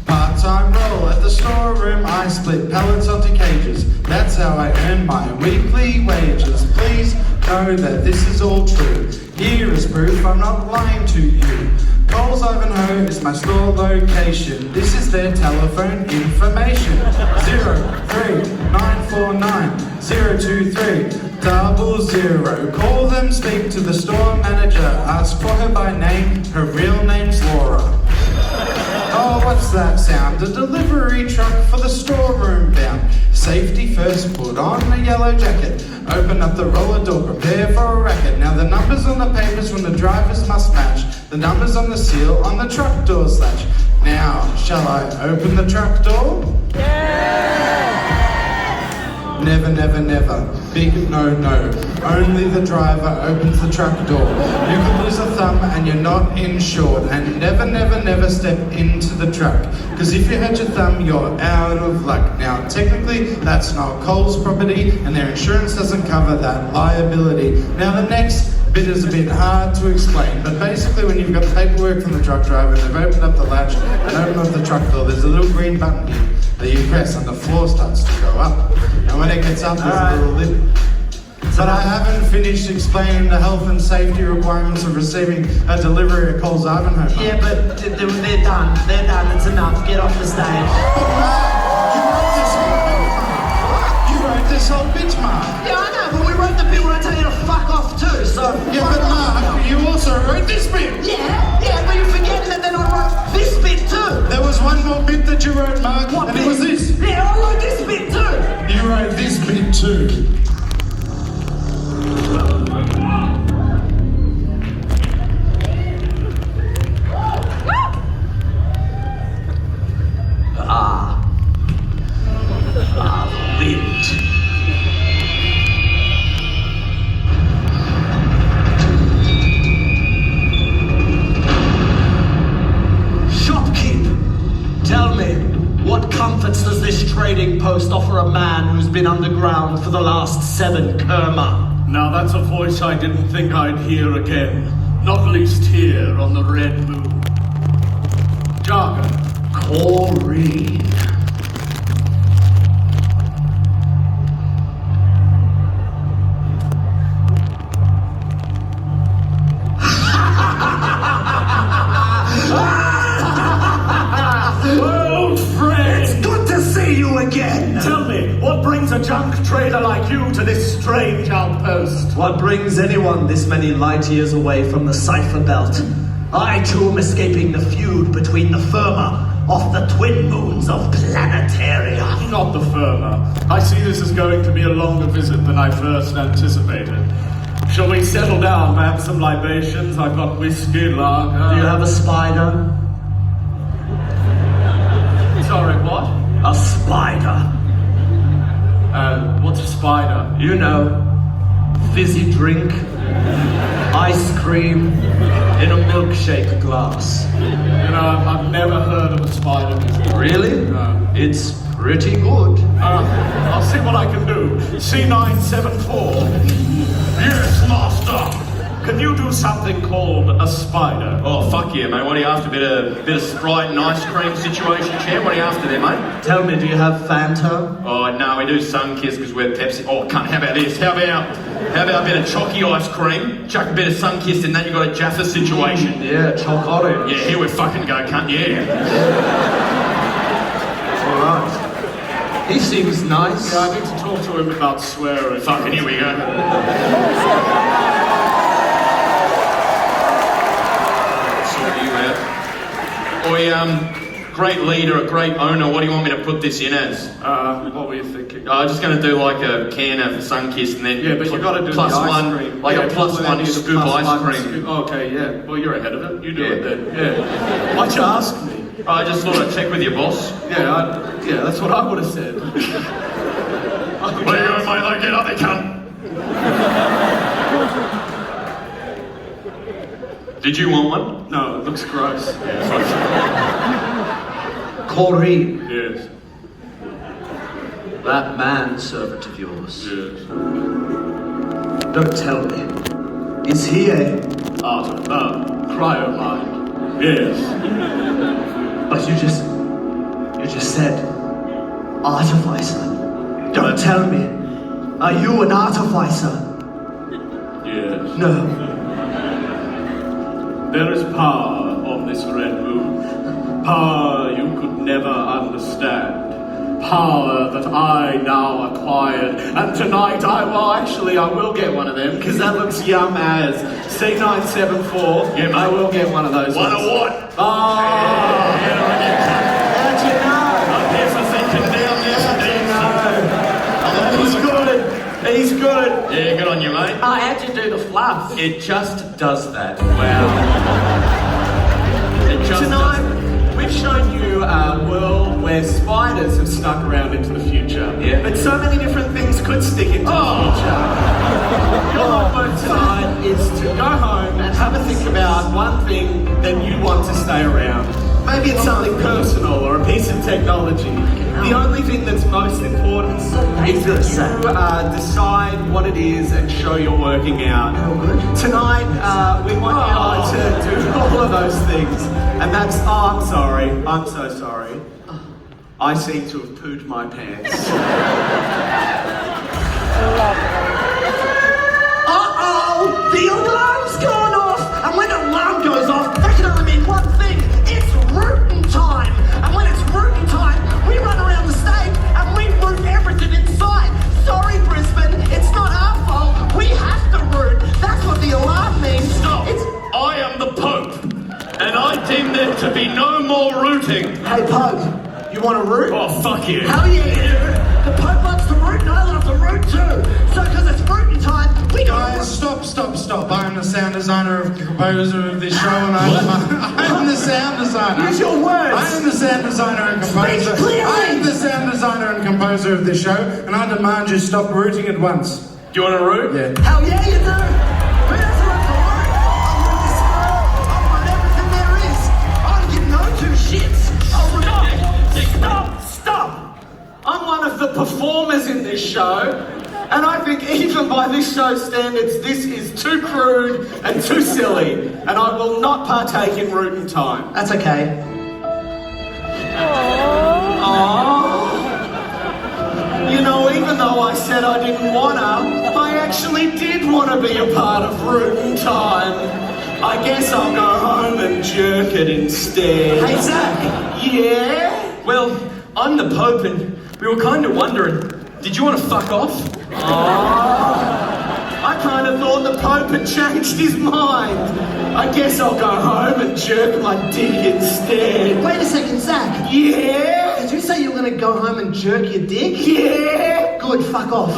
Speaker 7: part-time role at the storeroom, I split pallets onto cages. That's how I earn my weekly wages. Please know that this is all true. Here is proof I'm not lying to you. Coles Ivanhoe is my store location. This is their telephone information. 03949 023 00. Call them, speak to the store manager. Ask for her by name, her real name's Laura. Oh, what's that sound? A delivery truck for the storeroom bound. Safety first, put on a yellow jacket. Open up the roller door, prepare for a racket. Now the numbers on the papers from the drivers must match. The numbers on the seal on the truck door's latch. Now, shall I open the truck door? Never, never, never. Big no, no. Only the driver opens the truck door. You could lose a thumb and you're not insured. And never, never, never step into the truck. Because if you hurt your thumb, you're out of luck. Now, technically, that's not Coles property and their insurance doesn't cover that liability. Now, the next bit is a bit hard to explain, but basically when you've got the paperwork from the truck driver and they've opened up the latch and opened up the truck door, there's a little green button here that you press and the floor starts to go up. And when it gets up, there's a little lip. But I haven't finished explaining the health and safety requirements of receiving a delivery at Coles Ivanhoe.
Speaker 6: Yeah, but they're done. They're done. It's enough. Get off the stage.
Speaker 7: You wrote this whole bit, Mark.
Speaker 6: Yeah, I know, but we wrote the bit where I tell you to fuck off too, so...
Speaker 7: Yeah, but Mark, you also wrote this bit.
Speaker 6: Yeah, but you're forgetting that then I wrote this bit too.
Speaker 7: There was one more bit that you wrote, Mark,
Speaker 6: What
Speaker 7: and
Speaker 6: bit?
Speaker 7: it was this.
Speaker 6: Yeah, I wrote this bit too.
Speaker 7: You wrote this bit too.
Speaker 6: Wind. Shopkeep, tell me, what comforts does this trading post offer a man who's been underground for the last 7 Kerma?
Speaker 1: Now that's a voice I didn't think I'd hear again. Not least here on the Red Moon. Jargon.
Speaker 6: Corey.
Speaker 1: Old friend!
Speaker 6: It's good to see you again!
Speaker 1: Tell me, what brings a junk trader like you to this strange outpost?
Speaker 6: What brings anyone this many light years away from the Cipher Belt? I too am escaping the feud between the Firma off the twin moons of Planetaria.
Speaker 1: Not the Firma. I see this is going to be a longer visit than I first anticipated. Shall we settle down, have some libations? I've got whiskey, lager...
Speaker 6: Do you have a spider?
Speaker 1: Sorry, what?
Speaker 6: A spider.
Speaker 1: What's a spider?
Speaker 6: You know, fizzy drink, ice cream in a milkshake glass.
Speaker 1: You know, I've never heard of a spider before.
Speaker 6: Really?
Speaker 1: No.
Speaker 6: It's pretty good.
Speaker 1: I'll see what I can do. C974. Yes, master. Can you do something called a spider?
Speaker 10: Oh, fuck yeah, mate. What are you after? Bit of Sprite and ice cream situation, champ? What are you after there, mate?
Speaker 6: Tell me, do you have Fanta?
Speaker 10: Oh, no, we do Sunkiss because we're Pepsi. Oh, cunt, how about this? How about a bit of chalky ice cream? Chuck a bit of Sunkiss and then you got a Jaffa situation.
Speaker 6: Yeah, chalk orange.
Speaker 10: Yeah, here we fucking go, cunt, yeah.
Speaker 6: Alright. He seems nice.
Speaker 1: Yeah, I need to talk to him about swearing.
Speaker 10: Fucking here we go. Oi, great leader, a great owner, what do you want me to put this in as?
Speaker 1: What were you thinking?
Speaker 10: I'm just going to do like a can of Sunkiss and then...
Speaker 1: Yeah, but you've got to do
Speaker 10: plus
Speaker 1: the ice
Speaker 10: one,
Speaker 1: cream.
Speaker 10: like
Speaker 1: yeah,
Speaker 10: a plus one scoop ice cream.
Speaker 1: Okay, yeah. Well, you're ahead of it. You do
Speaker 10: Yeah.
Speaker 1: it then. Yeah. Why'd you ask me?
Speaker 10: I just thought I'd check with your boss.
Speaker 1: Yeah, that's what I would have said.
Speaker 10: What are you doing, mate? Like, get up there, cunt. Did you want one?
Speaker 1: No, it looks gross.
Speaker 10: Yeah,
Speaker 6: Corey,
Speaker 1: Yes.
Speaker 6: that manservant of yours.
Speaker 1: Yes.
Speaker 6: Don't tell me. Is he a...
Speaker 1: Cryomine. Yes.
Speaker 6: But you just said artificer. Don't tell me. Are you an artificer?
Speaker 1: Yes.
Speaker 6: No.
Speaker 1: There is power on this red moon. Power you could never understand. Power that I now acquired. And tonight I will get one of them, because that looks yum as. C974. Yeah, I will get one of those. One of what? Oh! How'd you know? Up here for thinking down there. He's good. He's good. Yeah, good on you, mate.
Speaker 2: Oh, how'd you do the fluff?
Speaker 10: It just does that. Wow. It just
Speaker 2: Tonight, we've shown you a world where spiders have stuck around into the future.
Speaker 10: Yeah.
Speaker 2: But so many different things could stick into the future. Your homework tonight is to go home and have a think about one thing that you want to stay around. Maybe it's something personal or a piece of technology. The only thing that's most important is that you decide what it is and show you're working out. Tonight, we want you to do all of those things. And that's, I'm sorry, I'm so sorry. I seem to have pooed my pants.
Speaker 6: Uh-oh! The alarm's gone off! And when an alarm goes off, that can only mean one thing. It's rootin' time! And when it's rootin' time, we run around the stage and we root everything inside. Sorry, Brisbane, it's not our fault. We have to root. That's what the alarm means.
Speaker 10: Stop! I am the Pope, and I deem there to be no more rooting.
Speaker 6: Hey, Pope, you want to root?
Speaker 10: Oh, fuck you.
Speaker 6: Hell yeah! The Pope loves to root and I love to root too. So, because it's rootin' time, we gotta
Speaker 7: Guys, stop. I'm the sound designer and composer of this show, and I'm the sound designer.
Speaker 6: Use your words.
Speaker 7: I am the sound designer and composer.
Speaker 6: Speak clearly.
Speaker 7: I am the sound designer and composer of this show, and I demand you stop rooting at once.
Speaker 10: Do you want to root?
Speaker 7: Yeah.
Speaker 6: Hell yeah, you do! Who doesn't want to root? I'll root this world. I'll root everything there is. I don't give no two shits. I'll root
Speaker 2: Stop! I'm one of the performers in this show, and I think even by this show's standards, this is too crude and too silly, and I will not partake in rootin' time.
Speaker 6: That's okay.
Speaker 2: Oh. You know, even though I said I didn't wanna, I actually did wanna be a part of rootin' time. I guess I'll go home and jerk it instead.
Speaker 6: Hey, Zach.
Speaker 2: Yeah?
Speaker 10: Well, I'm the Pope, and we were kind of wondering, did you want to fuck off?
Speaker 2: I kind of thought the Pope had changed his mind. I guess I'll go home and jerk my dick instead.
Speaker 6: Wait a second, Zach.
Speaker 2: Yeah?
Speaker 6: Did you say you were going to go home and jerk your dick?
Speaker 2: Yeah?
Speaker 6: Good, fuck off.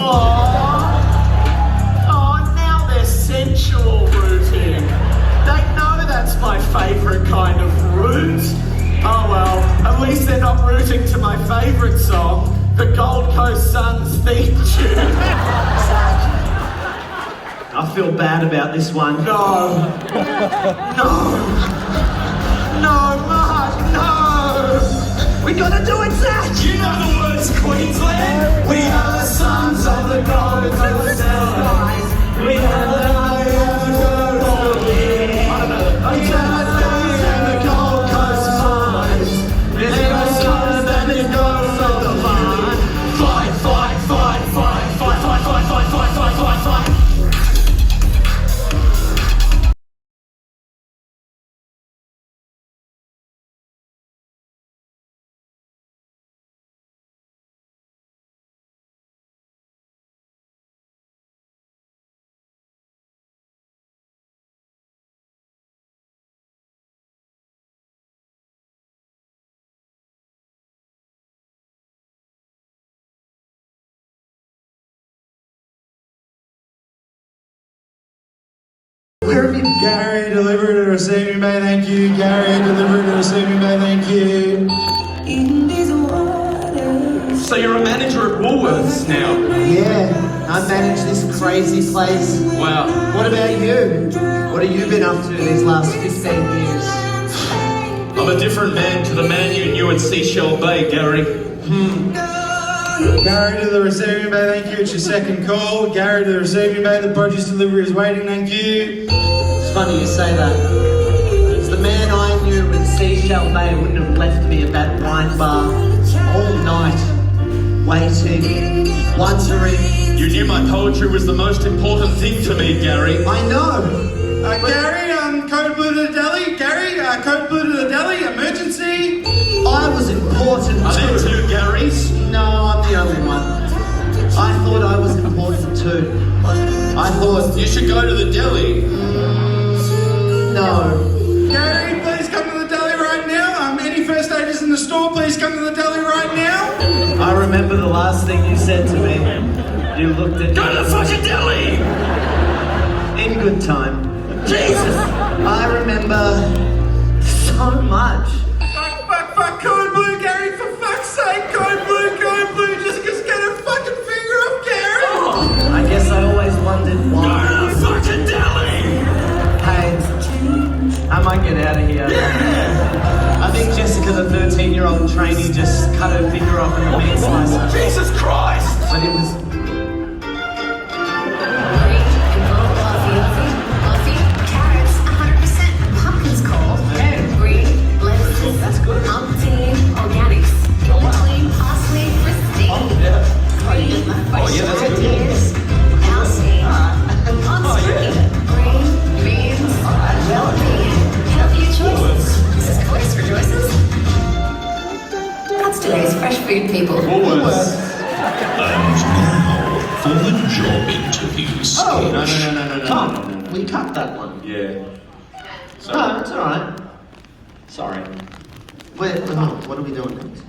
Speaker 2: Oh, now they're sensual rooting. They know that's my favourite kind of root. Oh well, at least they're not rooting to my favourite song, the Gold Coast Suns theme tune.
Speaker 6: I feel bad about this one.
Speaker 2: No, Mark, no!
Speaker 6: We gotta do it, Zach!
Speaker 2: You know the words, Queensland? We are the sons of the Gold Coast Suns. We are the
Speaker 7: Gary, delivery to receiving bay, thank you. Gary, delivery to receiving bay, thank you.
Speaker 10: So you're a manager at Woolworths now?
Speaker 6: Yeah, I manage this crazy place.
Speaker 10: Wow.
Speaker 6: What about you? What have you been up to these last 15 years?
Speaker 10: I'm a different man to the man you knew at Seashell Bay, Gary.
Speaker 7: Gary to the receiving bay, thank you. It's your second call. Gary to the receiving bay, the produce delivery is waiting, thank you.
Speaker 6: It's funny you say that. It's the man I knew at Seashell Bay wouldn't have left me at that wine bar all night, waiting, wondering.
Speaker 10: You knew my poetry was the most important thing to me, Gary.
Speaker 6: I know.
Speaker 7: Gary, code blue to the deli. Gary, code blue to the deli. Emergency.
Speaker 8: I was important
Speaker 10: Are there two Garys?
Speaker 8: No, I'm the only one. I thought I was important too. I thought...
Speaker 10: You should go to the deli.
Speaker 8: No.
Speaker 7: Gary, please come to the deli right now. Any first aiders in the store, please come to the deli right now.
Speaker 5: I remember the last thing you said to me. You looked at
Speaker 10: Go to the fucking deli!
Speaker 5: in good time.
Speaker 8: Jesus! I remember so much.
Speaker 7: Fuck, code blue, Gary, for fuck's sake, code blue, just get a fucking finger up, Gary!
Speaker 5: I guess I always wondered
Speaker 10: Go
Speaker 5: why.
Speaker 10: to the fucking deli!
Speaker 5: Hey, I might get out of here. I think Jessica, the 13-year-old trainee, just cut her finger off in the meat slicer.
Speaker 10: Jesus Christ!
Speaker 5: But it was...
Speaker 12: Carrots, 100% pumpkins cold. Green, lettuces, that's good. Aunty, organics. Clean, parsley, fristy. Green,
Speaker 10: that's good.
Speaker 12: ideas. Algae. Green, beans, healthy. Healthier choices. This is Choice for Choices. That's today's fresh food people.
Speaker 11: And now for the job interview stage.
Speaker 8: No. Tom, we cut that one.
Speaker 10: Yeah.
Speaker 8: No, it's alright.
Speaker 10: Sorry.
Speaker 8: What are we doing next?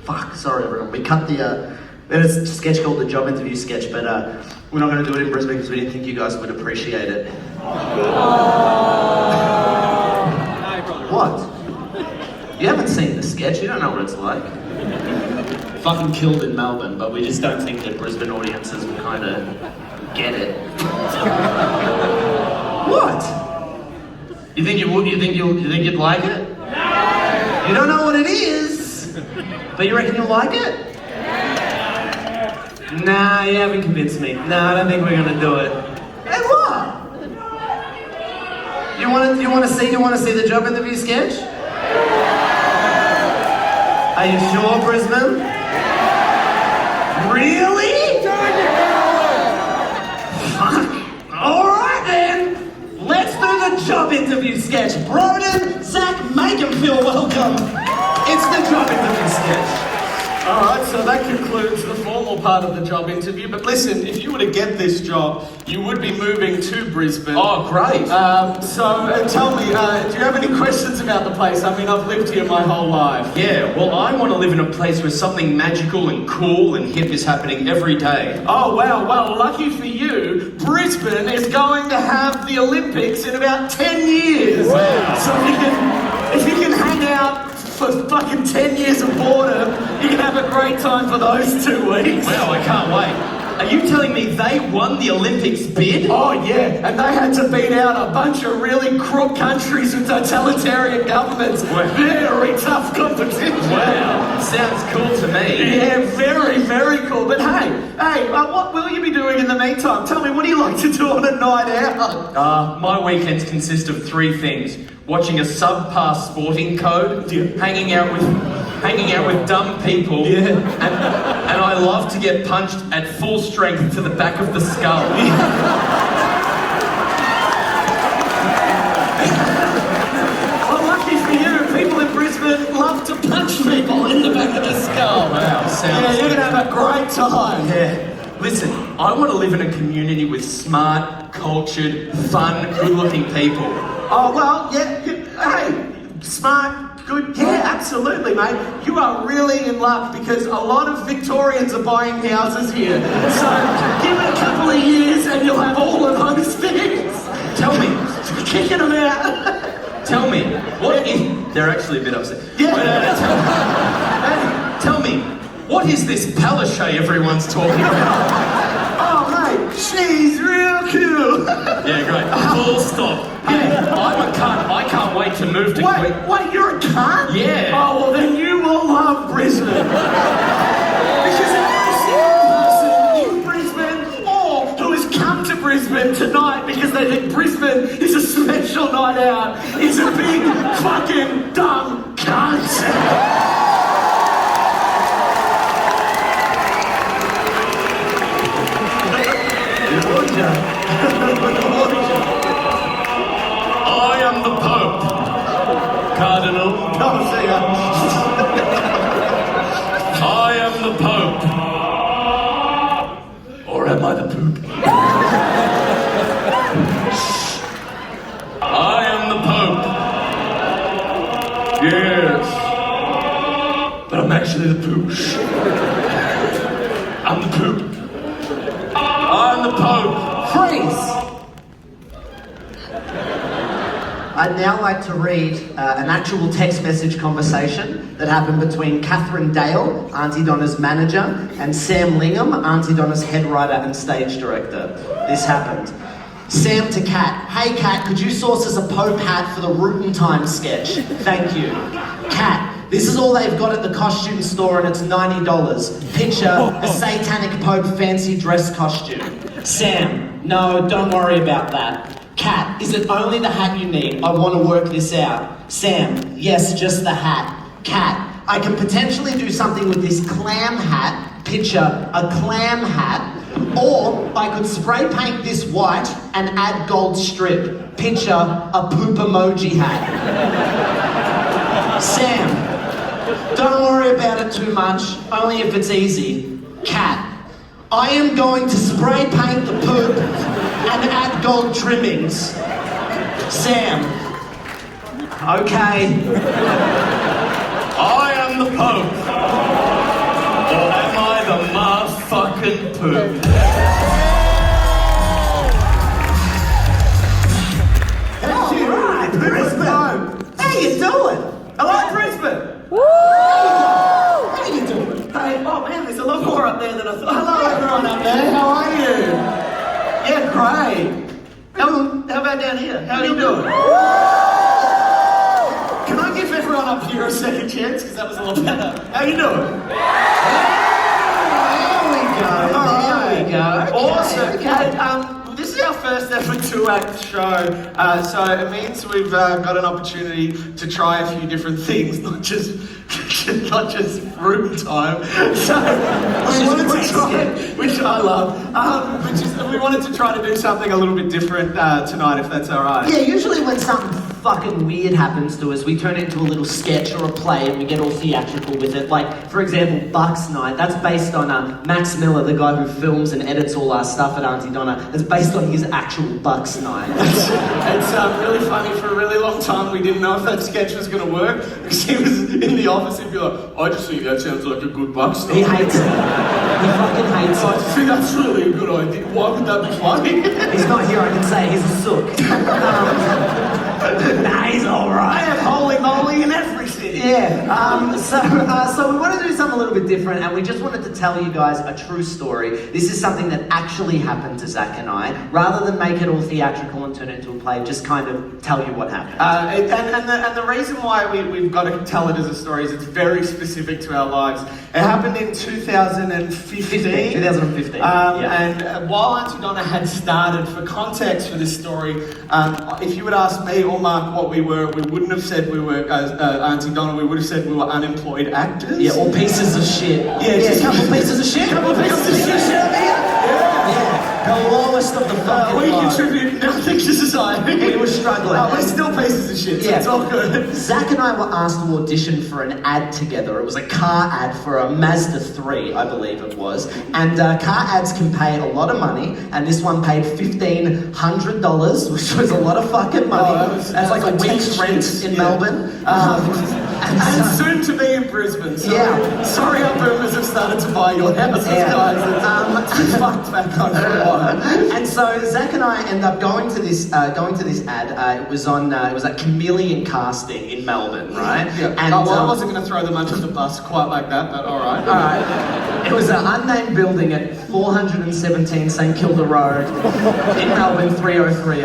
Speaker 8: Fuck, sorry everyone. We cut the, there's a sketch called the job interview sketch, but we're not going to do it in Brisbane because we didn't think you guys would appreciate it. What? You haven't seen the sketch, you don't know what it's like. Fucking killed in Melbourne, but we just don't think that Brisbane audiences will kind of get it. What? You think you would? You think you'd like it? You don't know what it is, but you reckon you'll like it? Nah, you haven't convinced me. Nah, I don't think we're gonna do it. Hey, what? You want to see the job interview sketch? Are you sure, Brisbane? Really? Fuck. All right then. Let's do the job interview sketch. Broden, Zach, make him feel welcome. It's the job interview sketch.
Speaker 2: Alright, so that concludes the formal part of the job interview. But listen, if you were to get this job, you would be moving to Brisbane.
Speaker 10: Oh, great.
Speaker 2: So tell me, do you have any questions about the place? I mean, I've lived here my whole life.
Speaker 10: Yeah, well, I want to live in a place where something magical and cool and hip is happening every day.
Speaker 2: Oh, wow, well, lucky for you, Brisbane is going to have the Olympics in about 10 years.
Speaker 10: Wow.
Speaker 2: So if you can hang out for fucking 10 years of boredom, you can have a great time for those 2 weeks.
Speaker 10: Wow, I can't wait. Are you telling me they won the Olympics bid?
Speaker 2: Oh yeah, and they had to beat out a bunch of really crook countries with totalitarian governments. Very tough competition.
Speaker 10: Wow, sounds cool to me.
Speaker 2: Yeah, very, very cool. But hey, what will you be doing in the meantime? Tell me, what do you like to do on a night out?
Speaker 10: My weekends consist of 3 things. Watching a subpar sporting code, hanging out with dumb people, and I love to get punched at full strength to the back of the skull.
Speaker 2: Well, lucky for you, people in Brisbane love to punch people in the back of the skull.
Speaker 10: Wow,
Speaker 2: Yeah, you're gonna have a great time.
Speaker 10: Yeah. Listen, I want to live in a community with smart, cultured, fun, good-looking people.
Speaker 2: Oh, well, yeah, hey, smart, good, yeah, absolutely, mate. You are really in luck because a lot of Victorians are buying houses here. So give it a couple of years and you'll have all of those things.
Speaker 10: Tell me,
Speaker 2: Kicking them out.
Speaker 10: tell me, what is... They're actually a bit upset.
Speaker 2: Yeah.
Speaker 10: Tell me, what is this Palaszczuk everyone's talking about?
Speaker 2: Oh, mate, she's real cool.
Speaker 10: Yeah, great. Full stop. Yeah, I'm a cunt. I can't wait to move to Queen.
Speaker 2: Wait, you're a cunt?
Speaker 10: Yeah.
Speaker 2: Oh, well, then you will love Brisbane. Because every single person in Brisbane or who has come to Brisbane tonight because they think Brisbane is a special night out is a big fucking dumb cunt. actually the pooch. I'm the poop. I'm the Pope.
Speaker 8: Freeze! I'd now like to read an actual text message conversation that happened between Catherine Dale, Aunty Donna's manager, and Sam Lingham, Aunty Donna's head writer and stage director. This happened. Sam to Kat. Hey Kat, could you source us a Pope hat for the Rootin' Time sketch? Thank you. Kat, this is all they've got at the costume store and it's $90. Picture a satanic Pope fancy dress costume. Sam, no, don't worry about that. Kat, is it only the hat you need? I want to work this out. Sam, yes, just the hat. Kat, I can potentially do something with this clam hat. Picture a clam hat. Or I could spray paint this white and add gold strip. Picture a poop emoji hat. Sam, don't worry about it too much, only if it's easy. Kat, I am going to spray paint the poop and add gold trimmings. Sam, okay.
Speaker 2: I am the Pope. Or am I the motherfucking poop?
Speaker 8: Alright, Brisbane. How you doing?
Speaker 2: Hello, Brisbane.
Speaker 8: Woo! How you doing?
Speaker 2: Hey, oh man, there's a lot more up there than I thought. Hello, everyone up there. How are you? Yeah, great. How about down here? How are you doing? Can I give everyone up here a second chance? Because that was a lot better. How you doing?
Speaker 8: There we go.
Speaker 2: Awesome.
Speaker 8: Okay.
Speaker 2: This is our first ever 2-act show, so it means we've got an opportunity to try a few different things, not just room time. So we wanted to try, which I love, we wanted to try to do something a little bit different tonight, if that's all right.
Speaker 8: Yeah, usually when something fucking weird happens to us, we turn it into a little sketch or a play and we get all theatrical with it. Like, for example, Bucks Night. That's based on Max Miller, the guy who films and edits all our stuff at Aunty Donna. It's based on his actual Bucks Night.
Speaker 2: It's really funny. For a really long time, we didn't know if that sketch was going to work. Because he was in the office, he'd be like, I just think that sounds like a good Bucks Night.
Speaker 8: He hates it. He fucking hates it.
Speaker 2: I think that's really a good idea. Why would that be funny?
Speaker 8: He's not here, I can say. He's a sook. Nah, he's alright.
Speaker 2: I have holy moly in everything.
Speaker 8: Yeah. So we want to do something a little bit different, and we just wanted to tell you guys a true story. This is something that actually happened to Zach and I. Rather than make it all theatrical and turn it into a play, just kind of tell you what happened.
Speaker 2: And the reason why we've got to tell it as a story is it's very specific to our lives. It happened in 2015.
Speaker 8: 2015.
Speaker 2: And while Aunty Donna had started, for context for this story, if you would ask me or Mark what we were, we wouldn't have said we were Aunty Donna, we would have said we were unemployed actors.
Speaker 8: Yeah, or pieces of shit.
Speaker 2: Yeah, just
Speaker 8: a couple pieces of shit.
Speaker 2: Couple pieces of shit.
Speaker 8: The lowest of the fucking
Speaker 2: we
Speaker 8: low.
Speaker 2: contribute nothing to society.
Speaker 8: We were struggling.
Speaker 2: We're still pieces of shit, so it's all good.
Speaker 8: Zach and I were asked to audition for an ad together. It was a car ad for a Mazda 3, I believe it was. And car ads can pay a lot of money, and this one paid $1,500, which was a lot of fucking money. That's like a week's rent in Melbourne.
Speaker 2: And soon to be in Brisbane. So sorry our boomers have started to buy your houses, guys. It's fucked back on for a while.
Speaker 8: And so Zach and I ended up going to this ad. It was at Chameleon Casting in Melbourne, right?
Speaker 2: Yeah.
Speaker 8: And
Speaker 2: I wasn't going to throw them under the bus quite like that, but all right.
Speaker 8: All right. It was an unnamed building at 417 St Kilda Road in Melbourne, 3030.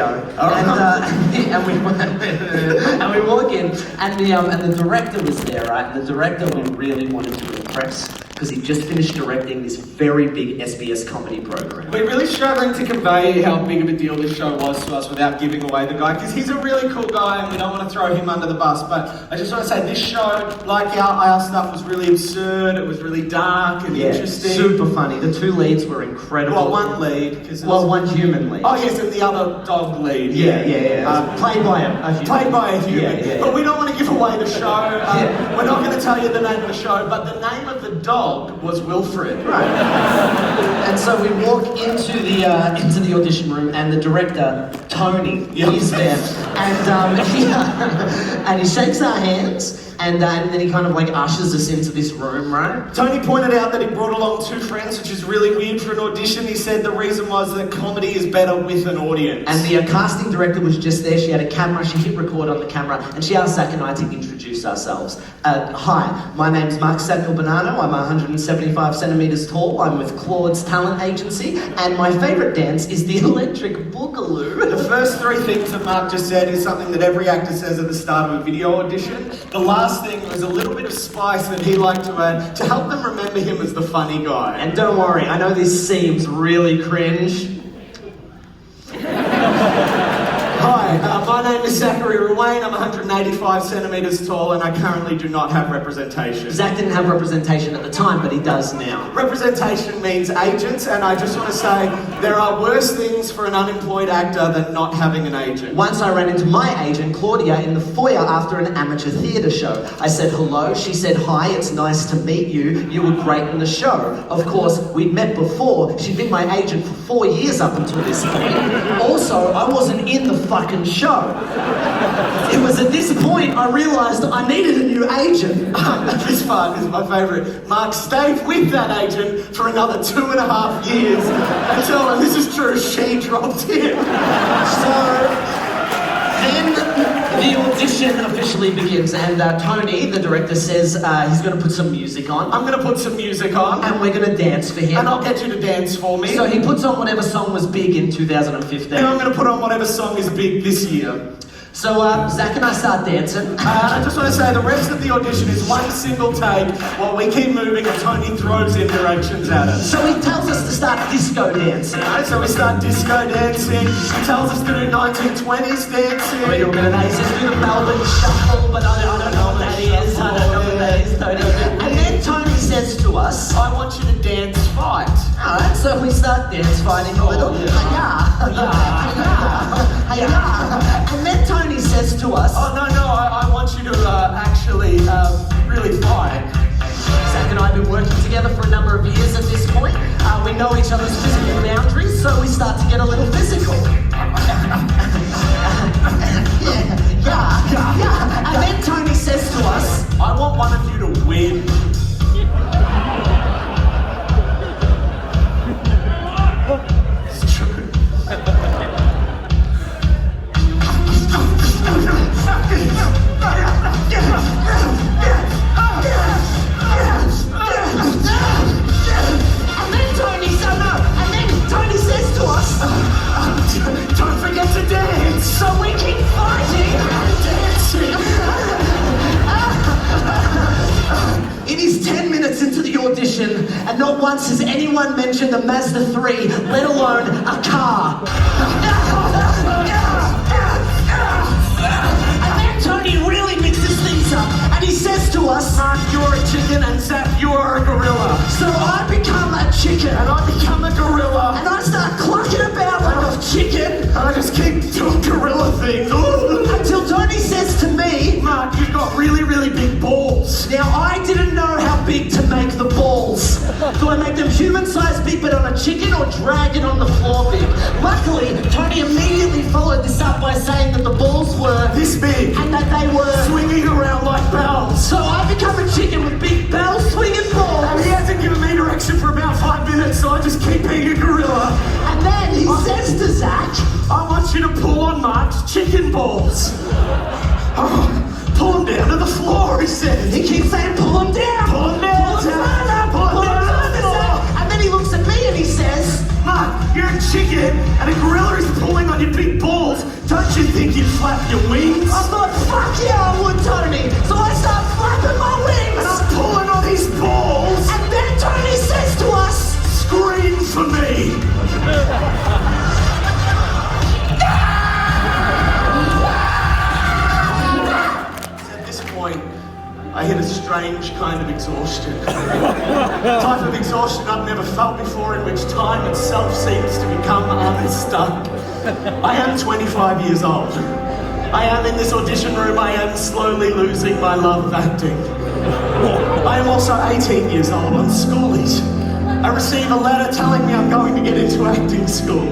Speaker 8: And we walk in, and the director was there, right? And the director we really wanted to impress because he just finished directing this very big SBS comedy program.
Speaker 2: We're really struggling to convey how big of a deal this show was to us without giving away the guy, because he's a really cool guy and we don't want to throw him under the bus. But I just want to say this show, like our stuff, was really absurd. It was really dark and interesting.
Speaker 8: Super funny. The two leads were incredible.
Speaker 2: Well, one lead.
Speaker 8: One human lead.
Speaker 2: Oh yes, and the other dog lead.
Speaker 8: Yeah. Played by a human.
Speaker 2: Played by a human.
Speaker 8: Yeah.
Speaker 2: But we don't want to give away the show. We're not going to tell you the name of the show, but the name of the dog was Wilfred.
Speaker 8: Right. And so we walk into the audition room, and the director Tony. He's there. And he shakes our hands. And then he kind of like ushers us into this room, right?
Speaker 2: Tony pointed out that he brought along 2 friends, which is really weird for an audition. He said the reason was that comedy is better with an audience.
Speaker 8: And the casting director was just there. She had a camera. She hit record on the camera. And she asked Zach and I to introduce ourselves. Hi, my name's Mark Samuel Bonanno. I'm 175 centimetres tall. I'm with Claude's talent agency. And my favourite dance is the electric boogaloo.
Speaker 2: The first 3 things that Mark just said is something that every actor says at the start of a video audition. The last thing was a little bit of spice that he liked to add to help them remember him as the funny guy.
Speaker 8: And don't worry, I know this seems really cringe.
Speaker 2: Hi, my name is Zachary Ruane. I'm 185 centimetres tall and I currently do not have representation.
Speaker 8: Zach didn't have representation at the time, but he does now.
Speaker 2: Representation means agents, and I just want to say there are worse things for an unemployed actor than not having an agent.
Speaker 8: Once I ran into my agent, Claudia, in the foyer after an amateur theatre show. I said hello, she said hi, it's nice to meet you, you were great in the show. Of course, we'd met before, she'd been my agent for 4 years up until this point. Also, I wasn't in the fucking show. It was at this point I realised I needed a new agent.
Speaker 2: This part is my favourite. Mark stayed with that agent for another 2.5 years until, and this is true, she dropped in.
Speaker 8: So then the audition officially begins, and Tony, the director, says he's going to put some music on.
Speaker 2: I'm going to put some music on.
Speaker 8: And we're going to dance for him.
Speaker 2: And I'll get you to dance for me.
Speaker 8: So he puts on whatever song was big in 2015.
Speaker 2: And I'm going to put on whatever song is big this year.
Speaker 8: So Zach and I start dancing.
Speaker 2: I just want to say the rest of the audition is one single take while we keep moving and Tony throws in directions at us.
Speaker 8: So he tells us to start disco dancing.
Speaker 2: So we start disco dancing. He tells us to do 1920s dancing.
Speaker 8: We're doing that. He says do the Melbourne Shuffle, but I don't know what that is. I don't know what that is, Tony. And then Tony says to us,
Speaker 2: I want you to dance fight.
Speaker 8: Alright, so we start dance fighting a little. And then Tony says to us,
Speaker 2: oh no, I want you to actually really fight.
Speaker 8: Zach and I have been working together for a number of years at this point. We know each other's physical boundaries, so we start to get a little physical. Yeah. And then Tony says to us,
Speaker 2: I want one of you to win. It's true.
Speaker 8: Tony says to us,
Speaker 2: don't forget to dance.
Speaker 8: So we keep fighting. It is 10 minutes into the audition, and not once has anyone mentioned the Mazda 3, let alone a car. And then Tony really mixes things up, and he says to us,
Speaker 2: Mark, you're a chicken, and Zach, you're a gorilla.
Speaker 8: So I become a chicken,
Speaker 2: and I become a gorilla,
Speaker 8: and I start clucking about like a chicken,
Speaker 2: and I just keep doing gorilla things.
Speaker 8: Until Tony says to me,
Speaker 2: Mark, you've got really, really big balls.
Speaker 8: Now, I didn't know how big to make the balls. Do I make them human-sized big but on a chicken, or drag it on the floor big? Luckily, Tony immediately followed this up by saying that the balls were
Speaker 2: this big,
Speaker 8: and that they were
Speaker 2: swinging around like bells.
Speaker 8: So I become a chicken with big bells swinging balls.
Speaker 2: And he hasn't given me direction for about 5 minutes, so I just keep being a gorilla.
Speaker 8: And then he says to Zach,
Speaker 2: I want you to pull on Mark's chicken balls. Pull them down to the floor, he says.
Speaker 8: He keeps saying, pull them down.
Speaker 2: Pull them down.
Speaker 8: Pull them down. And then he looks at me and he says,
Speaker 2: Mark, you're a chicken and a gorilla is pulling on your big balls. Don't you think you'd flap your wings?
Speaker 8: I thought, fuck yeah, I would, Tony. So I start flapping my wings.
Speaker 2: And I'm pulling on his balls.
Speaker 8: And then Tony says to us,
Speaker 2: scream for me. At this point, I hit a strange kind of exhaustion. A type of exhaustion I've never felt before, in which time itself seems to become unstuck. I am 25 years old. I am in this audition room, I am slowly losing my love of acting. I am also 18 years old on schoolies. I receive a letter telling me I'm going to get into acting school.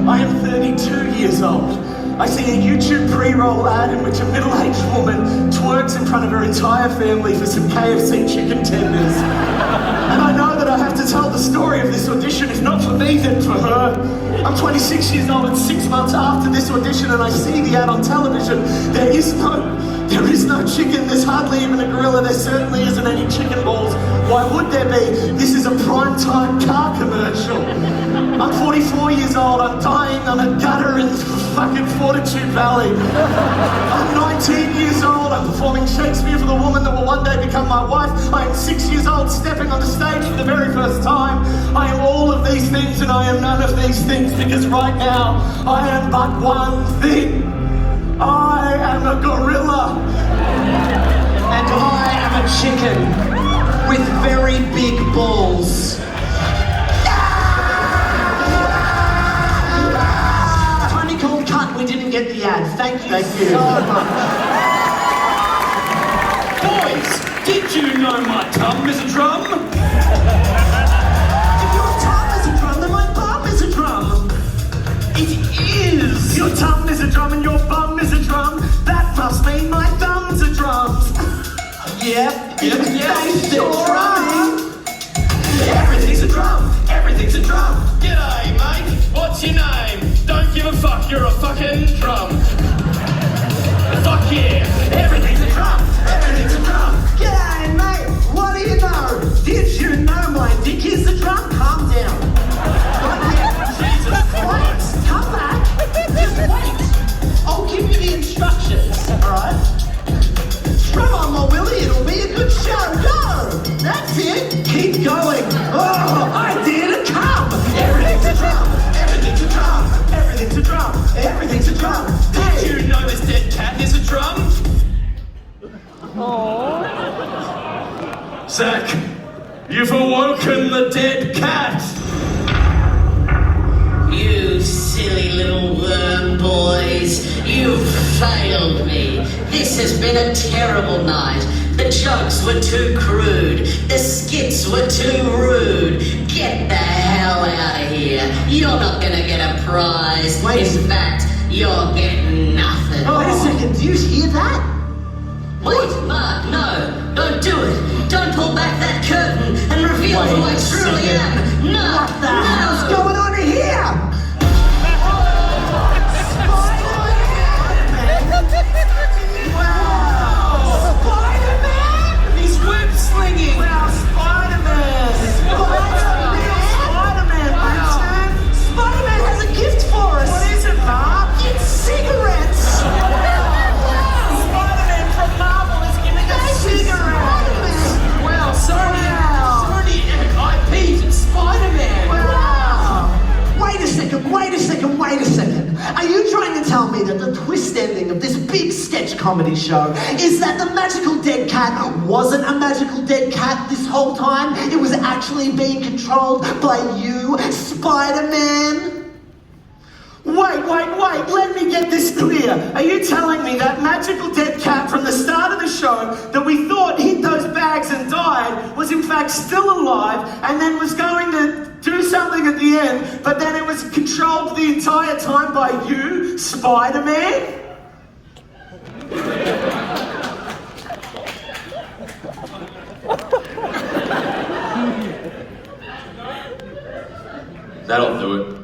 Speaker 2: I am 32 years old, I see a YouTube pre-roll ad in which a middle-aged woman twerks in front of her entire family for some KFC chicken tenders. And I know that I have to tell the story of this audition, if not for me, then for her. I'm 26 years old and 6 months after this audition, and I see the ad on television. There is no chicken, there's hardly even a gorilla, there certainly isn't any chicken balls. Why would there be? This is a primetime car commercial. I'm 44 years old, I'm dying on a gutter in fucking Fortitude Valley. I'm 19 years old, I'm performing Shakespeare for the woman that will one day become my wife. I am 6 years old, stepping on the stage for the very first time. I am all of these things and I am none of these things, because right now I am but one thing. I am a gorilla.
Speaker 8: And I am a chicken with very big balls. Tiny call cut, we didn't get the ad. Thank you so much.
Speaker 1: Boys, did you know my tum is a drum?
Speaker 8: If your tongue is a drum, then my bum is a drum.
Speaker 2: It is! Your tum is a drum and your bum is a drum. That must mean my thumb's a drum.
Speaker 8: Yep.
Speaker 2: They
Speaker 8: sure are.
Speaker 1: Everything's a drum, everything's a drum. G'day, mate, what's your name? Don't give a fuck, you're a fucking drum. Fuck yeah, everything's a drum, everything's a drum.
Speaker 8: G'day, mate. What do you know? Did you know my dick is a drum? Calm down.
Speaker 1: Jesus Christ.
Speaker 8: Wait, come back. Just wait. I'll give you the instructions, alright? Strum on my willy, it'll be a good show. Go! That's it. Keep going. Oh, I did a come.
Speaker 1: Everything's a drum, everything's a drum.
Speaker 2: Everything's a drum, everything's a drum.
Speaker 1: Did you know this dead cat is a drum? Zach, you've awoken the dead cat.
Speaker 13: You silly little worm boys, you've failed me. This has been a terrible night. The jokes were too crude. The skits were too rude. Get the hell out of here. You're not gonna get a prize. In fact, you're getting nothing.
Speaker 8: Wait a second, do you hear that?
Speaker 13: Wait, Mark, no. Don't do it. Don't pull back that curtain and reveal who I truly am. No.
Speaker 8: What the hell's going on here?
Speaker 2: He's web slinging! Wow, Spider-Man! Spider-Man, Richard!
Speaker 8: Spider-Man has a gift for us!
Speaker 2: What is it, Mark?
Speaker 8: It's cigarettes!
Speaker 2: Spider-Man from Marvel is giving us cigarettes! Wow, Sony IP to Spider-Man!
Speaker 8: Wow! Wait a second. Are you trying to tell me that the twist ending of this big sketch comedy show is that the magical dead cat wasn't a magical dead cat this whole time? It was actually being controlled by you, Spider-Man?
Speaker 2: Wait, let me get this clear. Are you telling me that magical dead cat from the start of the show that we thought hit those bags and died was in fact still alive and then was going to do something at the end, but then it was controlled the entire time by you, Spider-Man?
Speaker 10: That'll do it.